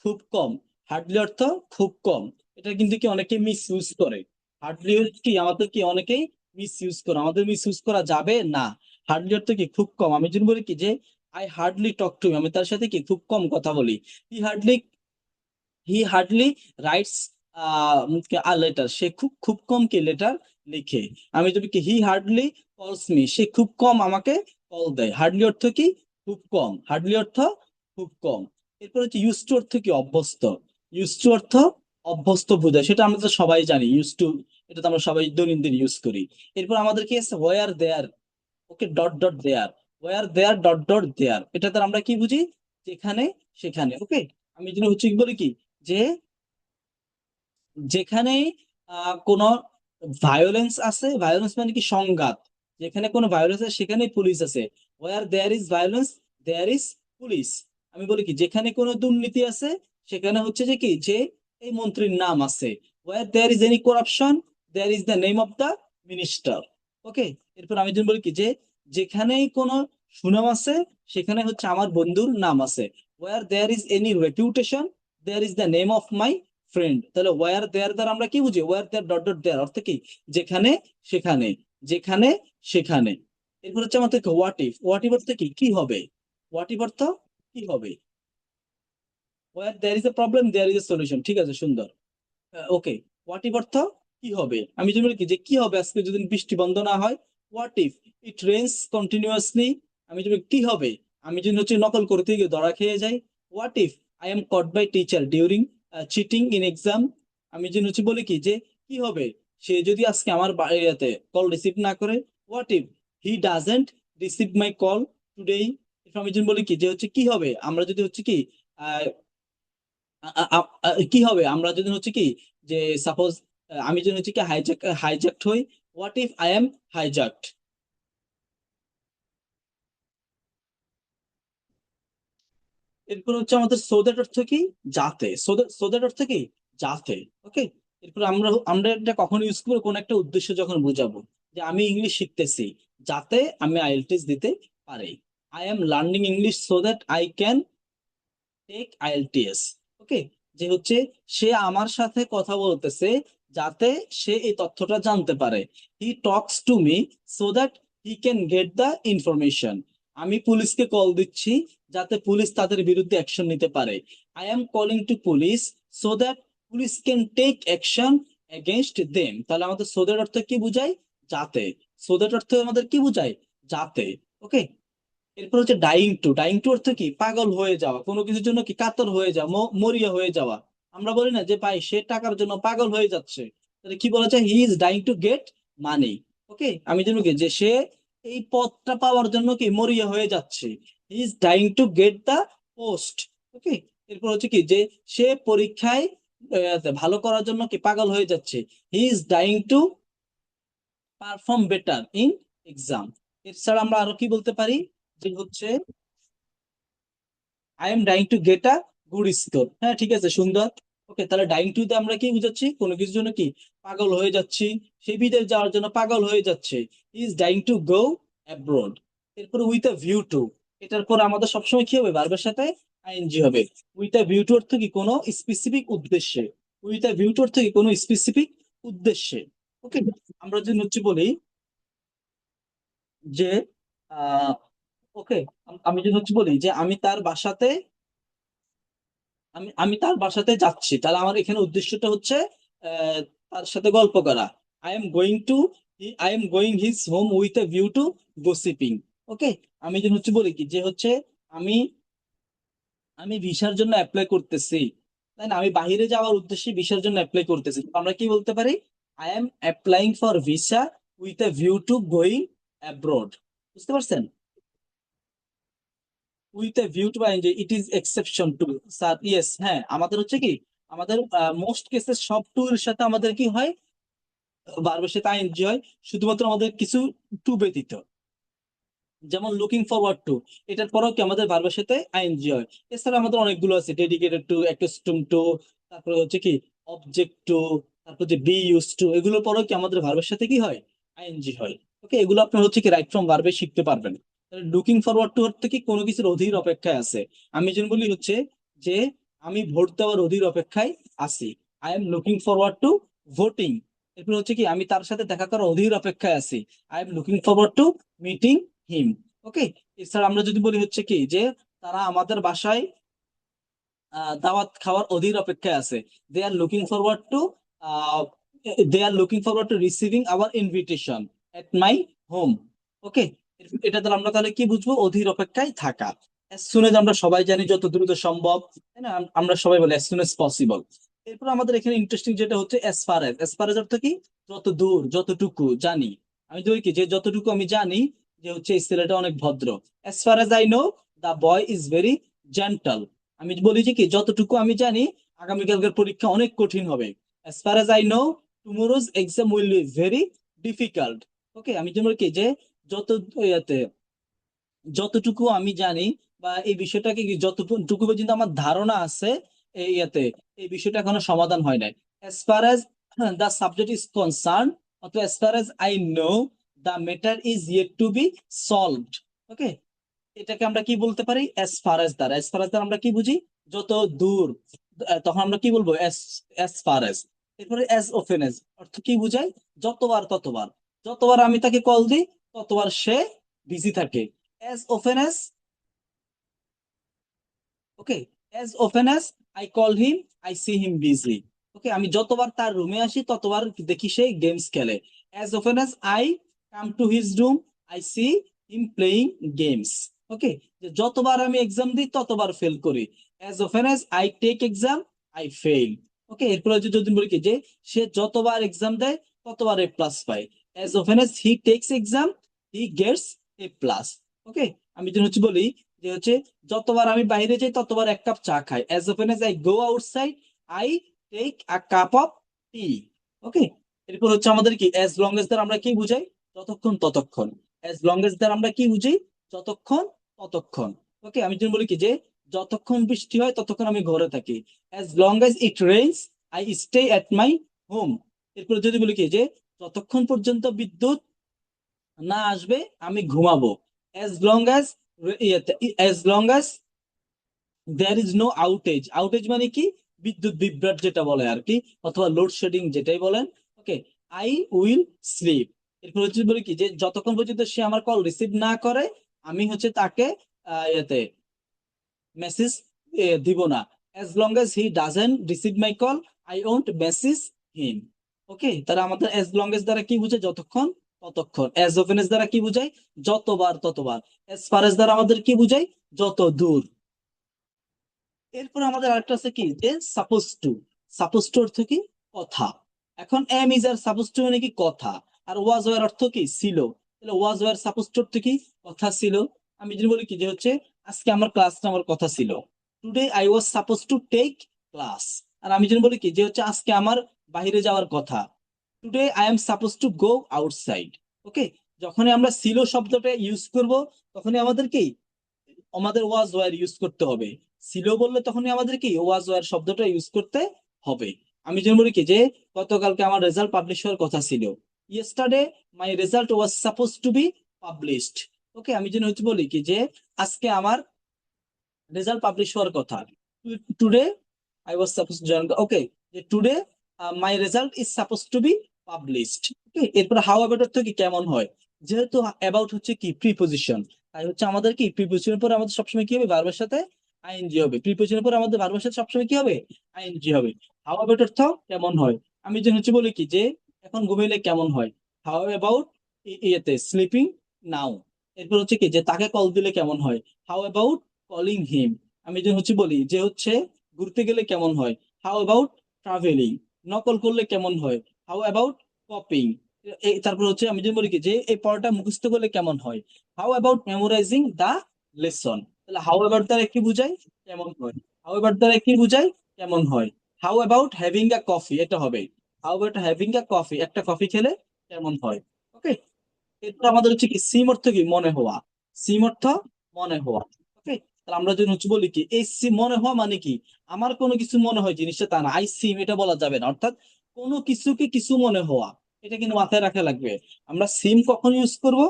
খুব কম, হার্ডলি অর্থ খুব কম। এটা কিন্তু কি অনেকে মিস ইউজ করে, হার্ডলি কি আমাদের কি অনেকেই মিস ইউজ করো, আমাদের মিস ইউজ করা যাবে না। হার্ডলি অর্থ কি খুব কম। আমি যদি বলি কি যে আই হার্ডলি টক টু, আমি তার সাথে কি খুব কম কথা বলি। He hardly writes a letter, সে খুব খুব কম কি লেটার লিখে। আমি যদি কি হি হার্ডলি কলস মি, সে খুব কম আমাকে কল দেয়। হার্ডলি অর্থ কি খুব কম, হার্ডলি অর্থ খুব কম। এরপর হচ্ছে ইউজ টু অর্থ কি অভ্যস্ত। ইউজ টু অর্থ অভ্যস্ত বোঝায়, সেটা আমরা তো সবাই জানি ইউজ টু, এটা তো আমরা সবাই দৈনন্দিন ইউজ করি। এরপর আমাদের কি আছে where there, okay dot dot there, war there dot dot দেয়ার, এটা দ্বারা আমরা কি বুঝি যেখানে সেখানে। ওকে, আমি যদি হচ্ছে কি বলি কি যে যেখানে কোনো ভায়োলেন্স আছে, ভায়োলেন্স মানে কি সংঘাত, যেখানে কোনো ভায়োলেন্স আছে সেখানে পুলিশ আছে। Where there is violence there is police. আমি বলি কি যেখানে কোনো দুর্নীতি আছে সেখানে হচ্ছে যে কি যে এই মন্ত্রীর নাম আছে। Where there is any corruption there is the name of the minister. Okay, এরপর আমি যদি বলি কি যে যেখানেই কোনো সুনাম আছে সেখানে হচ্ছে আমার বন্ধুর নাম আছে। Where there is any reputation there is the name of my friend. তাহলে ওয়ার দেয়ার দ্বারা আমরা কি বুঝি where there dot dot there অর্থ কি যেখানে সেখানে, যেখানে সেখানে। এরপর হচ্ছে আমাদের হোয়াট ইফ, হোয়াট ইফ অর্থ কি কি হবে, হোয়াট ইফ অর্থ কি হবে। Where there is a problem there is a solution, ঠিক আছে সুন্দর। ওকে, হোয়াট ইফ অর্থ কি হবে। আমি যদি বলি কি যে কি হবে আজকে যদি বৃষ্টি বন্ধ না হয়, what if it rains continuously. আমি যদি কি হবে, আমি যদি হচ্ছে নকল করতে গিয়ে ধরা খেয়ে যাই। What if I am caught by teacher during cheating in exam. আমি যদি হচ্ছে বলি কি যে কি হবে সে যদি আজকে আমার বাড়িতে কল রিসিভ না করে। What if he doesn't receive my call today. আমি যদি বলি কি যে হচ্ছে কি হবে আমরা যদি হচ্ছে কি আহ কি হবে আমরা যদি হচ্ছে কি যে সাপোজ আমি যদি হচ্ছে কি হাইজ্যাক্ট হই। What if I am hijacked. এরপর হচ্ছে আমাদের সো দ্যাট অর্থ কি যাতে, সো দ্যাট অর্থ কি যাতে। ওকে, এরপর আমরা আমরা এটা কখন ইউজ করবো কোন একটা উদ্দেশ্য যখন বুঝাবো, যে আমি ইংলিশ শিখতেছি যাতে আমি আইএলটিএস দিতে পারি। I am learning English so that I can take IELTS. Okay, যে হচ্ছে সে আমার সাথে কথা বলতেছে যাতে সে এই তথ্যটা জানতে পারে। He talks to me so that he can get the information. আমি পুলিশকে কল দিচ্ছি যাতে পুলিশ তাদের বিরুদ্ধে অ্যাকশন নিতে পারে। I am calling to police so that police can take action against them. তাহলে আমাদের সো দ্যাট অর্থ কি বুঝায় যাতে, সো দ্যাট অর্থ আমাদের কি বুঝায় যাতে। ওকে, এরপর হচ্ছে ডাইং টু, ডাইং টু অর্থ কি পাগল হয়ে যাওয়া, কোনো কিছুর জন্য কি কাতর হয়ে যাওয়া, মরিয়া হয়ে যাওয়া। আমরা বলি না যে ভাই সে টাকার জন্য পাগল হয়ে যাচ্ছে, তাহলে কি বলা যায় he is dying to get money. Okay, আমি জানি কি যে সে এই পদটা পাওয়ার জন্য কি মরিয়া হয়ে যাচ্ছে। He is dying to get the post. Okay, এরপর হচ্ছে কি যে সে পরীক্ষায় ভালো করার জন্য কি পাগল হয়ে যাচ্ছে। He is dying to perform better in exam. এছাড়া আমরা আরো কি বলতে পারি যে হচ্ছে I am dying to get a good score. হ্যাঁ ঠিক আছে সুন্দর। ওকে, তাহলে ডাইং টু তে আমরা কি বুঝাচ্ছি কোনো কিছুর জন্য কি পাগল হয়ে যাচ্ছি, সে বিদেশ যাওয়ার জন্য পাগল হয়ে যাচ্ছে। Is dying to go abroad. এরপর উইথ আ ভিউ টু, এটার পর আমাদের সবসময় কি হবে ভার্বের সাথে আইএনজি হবে। উইথ আ ভিউ টু অর্থ কি কোনো স্পেসিফিক উদ্দেশ্যে, উইথ আ ভিউ টু অর্থ কি কোনো স্পেসিফিক উদ্দেশ্যে। ওকে, আমরা যদি হচ্ছে বলি যে আহ ওকে, আমি যদি হচ্ছে বলি যে আমি তার বাসাতে, আমি আমি তার বাসাতে যাচ্ছি, তাহলে আমার এখানে উদ্দেশ্যটা হচ্ছে আহ, তার সাথে গল্প করা। I am going to, I am going his home with a view to gossiping. Okay, আমি যদি হচ্ছে বলি কি যে হচ্ছে আমি আমি ভিসার জন্য অ্যাপ্লাই করতেছি, তাই না, আমি বাইরে যাওয়ার উদ্দেশ্যে ভিসার জন্য অ্যাপ্লাই করতেছি, তো আমরা কি বলতে পারি I M applying for visa with a view two going abroad. বুঝতে পারছেন, with a view to enjoy it is exception two. Sir yes, হ্যাঁ আমাদের হচ্ছে কি আমাদের মোস্ট কেসেস সব টু এর সাথে আমাদের কি হয় ভার্বের সাথে আইএনজি হয়, শুধুমাত্র আমাদের কিছু টু ব্যতীত। যেমন লুকিং ফরওয়ার্ড টু, এটার পরেও কি আমাদের ভার্বের সাথে আইএনজি হয়। এছাড়া আমাদের অনেকগুলো আছে ডেডিকেটেড টু, অ্যাকুস্টুম টু, তারপরে হচ্ছে কি অবজেক্ট টু, তারপর যে বি ইউজ টু, এগুলোর পরেও কি আমাদের ভার্বের সাথে কি হয় আইএনজি হয়। ওকে, এগুলো আপনার হচ্ছে কি রাইট ফ্রম ভার্বে শিখতে পারবেন। লুকিং ফরওয়ার্ড টু অর্থ কি কোনো কিছুর অধীর অপেক্ষায় আছে। আমি যেন বলি হচ্ছে যে আমি ভোট দেওয়ার অধীর অপেক্ষায় আছি। I am looking forward two voting. এরপর হচ্ছে কি আমি তার সাথে দেখা করার অধীর অপেক্ষায় আছি, I am looking forward to meeting him. Okay, এছাড়া আমরা যদি বলি হচ্ছে কি যে তারা আমাদের বাসায় দাওয়াত খাওয়ার অধীর অপেক্ষায় আছে, they are looking forward to receiving our invitation at my home. Okay, এটা দ্বারা আমরা তাহলে কি বুঝবো, অধীর অপেক্ষায় থাকা। as soon as আমরা সবাই জানি যত দ্রুত সম্ভব, তাই না, আমরা সবাই বলি as soon as possible। এরপর আমাদের এখানে ইন্টারেস্টিং যেটা হচ্ছে as far as অর্থ কি, যত দূর, যতটুকু জানি। আমি ধরি কি যে যতটুকু আমি জানি যে হচ্ছে এই ছেলেটা অনেক ভদ্র, as far as I know the boy is very gentle। আমি বলি যে কি যতটুকু আমি জানি আগামীকালকের পরীক্ষা অনেক কঠিন হবে, as far as I know tomorrow's exam will be very difficult। ওকে, আমি যেমন কি যে যত ইয়াতে যতটুকু আমি জানি বা এই বিষয়টাকে কি যতটুকু পর্যন্ত আমার ধারণা আছে এই ইয়াতে, এই বিষয়টা এখনো সমাধান হয় নাই। as far as the subject is concerned অথবা as far as I know the matter is yet to be solved। ওকে, এটাকে আমরা কি বলতে পারি, as far as দ্বারা। as far as দ্বারা আমরা কি বুঝি, যত দূর, তখন আমরা কি বলবো, as far as। এরপরে as often as অর্থ কি বুঝায়, যতবার ততবার, যতবার আমি তাকে কল দিই ততবার সে বিজি থাকে, as often as। Okay, as often as I call him I see him busy। ওকে, আমি যতবার তার রুমে আসি ততবার দেখি সে গেমস খেলে, as often as I come to his room I see him playing games। ওকে, যে যতবার আমি এক্সাম দিই ততবার ফেল করি, as often as I take exam I fail। ওকে, এরপরে যদি বলি কি যে সে যতবার এক্সাম দেয় ততবার এ প্লাস পায়, as often as he takes exam he gets a plus। ওকে, আমি যদি হচ্ছে বলি যে হচ্ছে যতবার আমি বাইরে যাই ততবার এক কাপ চা খাই, as often as I go outside I take a cup of tea। ওকে, এরপর হচ্ছে আমাদের কি as long as দ্বারা আমরা কি বুঝাই, যতক্ষণ ততক্ষণ, as long as দ্বারা আমরা কি বুঝি, যতক্ষণ ততক্ষণ। ওকে, আমি যদি বলি কি যে যতক্ষণ বৃষ্টি হয় ততক্ষণ আমি ঘরে থাকি, as long as it rains I stay at my home। এরপর যদি বলি কি যে যতক্ষণ পর্যন্ত বিদ্যুৎ না আসবে আমি ঘুমাবো, as long as as long as there is no outage। Outage মানে কি, বিদ্যুৎ বিভ্রাট যেটা বলে আর কি, অথবা লোডশেডিং যেটাই বলেন। ওকে, আই উইল স্লিপ। এরপর হচ্ছে বলি কি যে যতক্ষণ পর্যন্ত সে আমার কল রিসিভ না করে আমি হচ্ছে তাকে ইয়েতে মেসেজ দিব না, as long as he doesn't receive my call I won't message him। ওকে, তারা আমাদের as long as দ্বারা কি বোঝায়, যতক্ষণ ততক্ষণ, as often as দ্বারা কি বোঝায়, যতবার ততবার, as far as দ্বারা আমাদের কি বোঝায়, যত দূর। এরপর আমাদের আরেকটা আছে কি যে সাপোজ টু অর্থ কি, কথা। এখন am is are suppose to মানে কি কথা, আর ওয়াজ ওয়ার অর্থ কি ছিল, তাহলে ওয়াজ ওয়ার সাপোজ টু অর্থ কি, কথা ছিল। আমি যদি বলি কি যে হচ্ছে আজকে আমার ক্লাস নেওয়ার কথা ছিল, today I was suppose to take class. আর আমি যদি বলি কি যে হচ্ছে আজকে আমার বাইরে যাওয়ার কথা, today I am suppose to go outside. Okay, যখনই আমরা ছিল শব্দটা ইউজ করব তখনই আমাদের কি, আমাদের ওয়াজ ওয়ার ইউজ করতে হবে। ছিল বললে তখনই আমাদের কি ওয়াজ ওয়ার শব্দটা ইউজ করতে হবে। আমি যেমন বলি কি যে গতকালকে আমার রেজাল্ট পাবলিশ হওয়ার কথা ছিল, yesterday my result was suppose to be published. Okay, আমি যেন হচ্ছে বলি কি যে আজকে আমার রেজাল্ট পাবলিশ হওয়ার কথা, today I was suppose to join. Okay, যে today my result is suppose to be published. Okay, এরপর হাউ অ্যাবাউট অর্থ কি, কেমন হয়, যেহেতু অ্যাবাউট হচ্ছে কি প্রিপোজিশন, তাই হচ্ছে আমাদের কি প্রিপোজিশনের পর আমাদের সবসময় কি হবে, ভার্বের সাথে আইএনজি হবে। প্রিপোজিশনের পর আমাদের ভার্বের সাথে সবসময় কি হবে, আইএনজি হবে। হাউ অ্যাবাউট অর্থ কেমন হয়, আমি যেন হচ্ছে বলি কি যে এখন ঘুমাইলে কেমন হয়, হাউ অ্যাবাউট ইয়েতে স্লিপিং নাও। এরপর হচ্ছে কি যে তাকে কল দিলে কেমন হয়, হাউ অ্যাবাউট কলিং হিম। আমি যেন হচ্ছে বলি যে হচ্ছে ঘুরতে গেলে কেমন হয়, হাউ অ্যাবাউট ট্রাভেলিং। নকল করলে কেমন হয়, হাউ অ্যাবাউট কপিং। তারপর হচ্ছে আমি যদি বলি কি যে এই পড়াটা মুখস্থ করলে কেমন হয়, how about memorising the lesson. তাহলে হাউ অ্যাবাউট দ্বারা কি বুঝায়, কেমন হয়, হাউ অ্যাবাউট দ্বারা কি বুঝায়, কেমন হয়। How about having a coffee, এটা হবে how about having a coffee, একটা কফি খেলে কেমন হয়। ওকে, এরপর আমাদের হচ্ছে কি সিম অর্থ কি, মনে হওয়া। সিম অর্থ মনে হওয়া। ওকে, তাহলে আমরা যদি হচ্ছে বলি কি এই সিম মনে হওয়া মানে কি, আমার কোনো কিছু মনে হয় জিনিসটা তা না, আই সিম এটা বলা যাবে না, অর্থাৎ কোনো কিছুকে কিছু মনে হওয়া, এটা কিন্তু মাথায় রাখা লাগবে। আমরা সিম কখন ইউজ করব,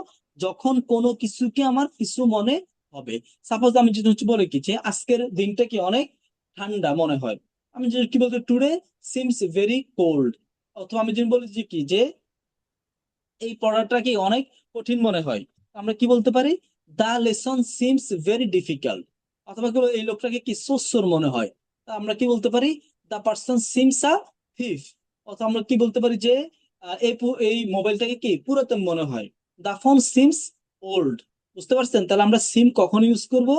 যখন কোনো কিছুকে আমার কিছু মনে হবে। সাপোজ আমি যদি হচ্ছে বলে কি যে আজকের দিনটা কি অনেক ঠান্ডা মনে হয়, আমি যদি কি বলতে, টুডে সিমস ভেরি কোল্ড। অথবা আমি যদি বলি যে কি যে এই পড়াটা কি অনেক কঠিন মনে হয়, আমরা কি বলতে পারি, দা লেসন সিমস ভেরি ডিফিকাল্ট। অথবা কি বলবো, এই লোকটাকে কি সোচ্চর মনে হয়, তা আমরা কি বলতে পারি, দা পার্সন সিমস আ থিফ। অথবা আমরা কি বলতে পারি যে এই মোবাইলটাকে কি পুরাতন মনে হয়, দা ফোন সিমস ওল্ড। বুঝতে পারছেন? তাহলে আমরা সিম কখন ইউজ করব,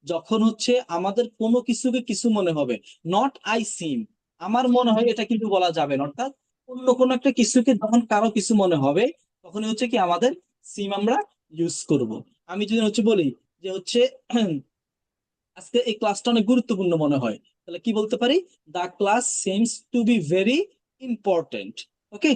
যখন হচ্ছে আমাদের কোনো কিছুকে কিছু মনে হবে। নট আই সিম, আমার মনে হয় এটা কিন্তু বলা যাবে না। অর্থাৎ অন্য কোনো একটা কিছুকে যখন কারো কিছু মনে হবে, তখনই হচ্ছে কি আমাদের সিম আমরা ইউজ করব। আমি যদি হচ্ছে বলি যে হচ্ছে আজকে এই ক্লাসটা অনেক গুরুত্বপূর্ণ মনে হয়, তাহলে কি বলতে পারি, the class seems to be very important. Okay,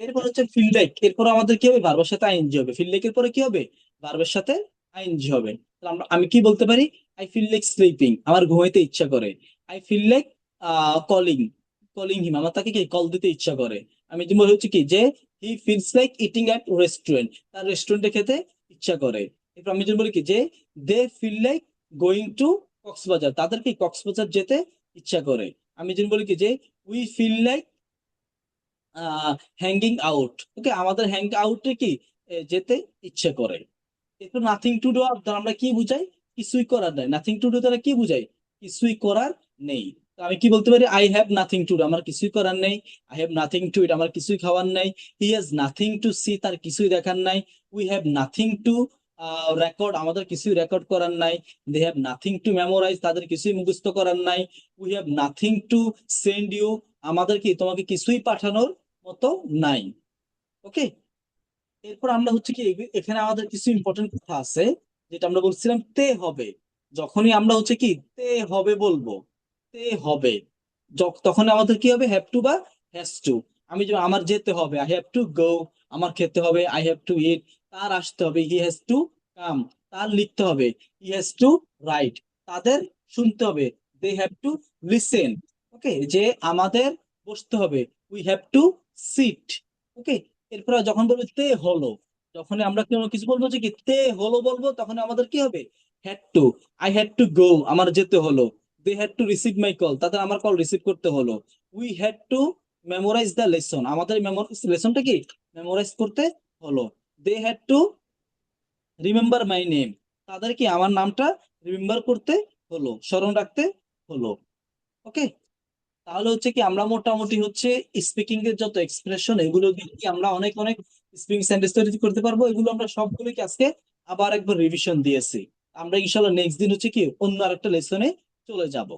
এরপর হচ্ছে ফিল লাইক, এরপর আমাদের কি হবে, ভার্বের সাথে আইএনজি হবে। ফিল লাইক এর পরে কি হবে, ভার্বের সাথে আইএনজি হবে। তাহলে আমি কি বলতে পারি, আই ফিল লাইক স্লিপিং, আমার ঘুমাইতে ইচ্ছা করে। I feel like calling calling him, আমার তাকে কি কল দিতে ইচ্ছা করে। আমি যদি বলি হচ্ছে কি যে he feels like eating at restaurant, তার রেস্টুরেন্টে খেতে ইচ্ছা করে। এরপর আমি যদি বলি কি যে they feel like going to Cox's Bazar, তাদের কি কক্সবাজার যেতে ইচ্ছা করে। আমি যদি বলি কি যে we feel like hanging out, okay, আমাদের হ্যাং আউটে কি যেতে ইচ্ছে করে। এরপর নাথিং টু ডু দ্বারা আমরা কি বুঝাই, কিছুই করার নাই। নাথিং টু ডু দ্বারা কি বুঝাই, কিছুই করার নেই। তো আমি কি বলতে পারি, I have nothing to do, আমার কিছুই করার নেই। I have nothing to eat, আমার কিছুই খাওয়ার নাই। He has nothing to see, তার কিছুই দেখার নাই। We have nothing to record, আমাদের কিছুই রেকর্ড করার নাই। They have nothing to memorise, তাদের কিছুই মুখস্থ করার নাই। We have nothing to send you, আমাদের কি তোমাকে কিছুই পাঠানোর মতো নাই। ওকে, এরপর আমরা হচ্ছে কি এখানে আমাদের কিছু ইম্পর্টেন্ট কথা আছে, যেটা আমরা বলছিলাম তে হবে। যখনই আমরা হচ্ছে কি তে হবে বলবো, তে হবে, তখন আমাদের কি হবে, হ্যাভ টু বা হ্যাজ টু। আমি যেমন আমার যেতে হবে, আই হ্যাভ টু গো। আমার খেতে হবে, আই হ্যাভ টু ইট। তার আসতে হবে, হি হ্যাজ টু কাম। তার লিখতে হবে, হি হ্যাজ টু রাইট। তাদের শুনতে হবে, দে হ্যাভ টু লিসেন। ওকে, যে আমাদের বসতে হবে, উই হ্যাভ টু সিট। ওকে, এরপর যখন বলবো তে হলো, যখন আমরা কোনো কিছু বলবো যে কি তে হলো বলবো, তখন আমাদের কি হবে, had to. I had to go, আমার যেতে হলো। They had to receive my call, তাদের আমার কল রিসিভ করতে হলো। We had to memorise the lesson, আমাদের লেসনটা কি মেমোরাইজ করতে হলো। They had to remember my name, তাদের কি আমার নামটা রিমেম্বার করতে হলো, স্মরণ রাখতে হলো। ওকে, তাহলে হচ্ছে কি আমরা মোটামুটি হচ্ছে স্পিকিং এর যত এক্সপ্রেশন, এগুলো দিয়ে কি আমরা অনেক অনেক স্পিকিং সেন্টেন্স তৈরি করতে পারবো। এগুলো আমরা সবগুলো কি আজকে আবার একবার রিভিশন দিয়েছি। আমরা ইনশাল্লাহ নেক্সট দিন হচ্ছে কি অন্য আরেকটা লেসনে চলে যাব।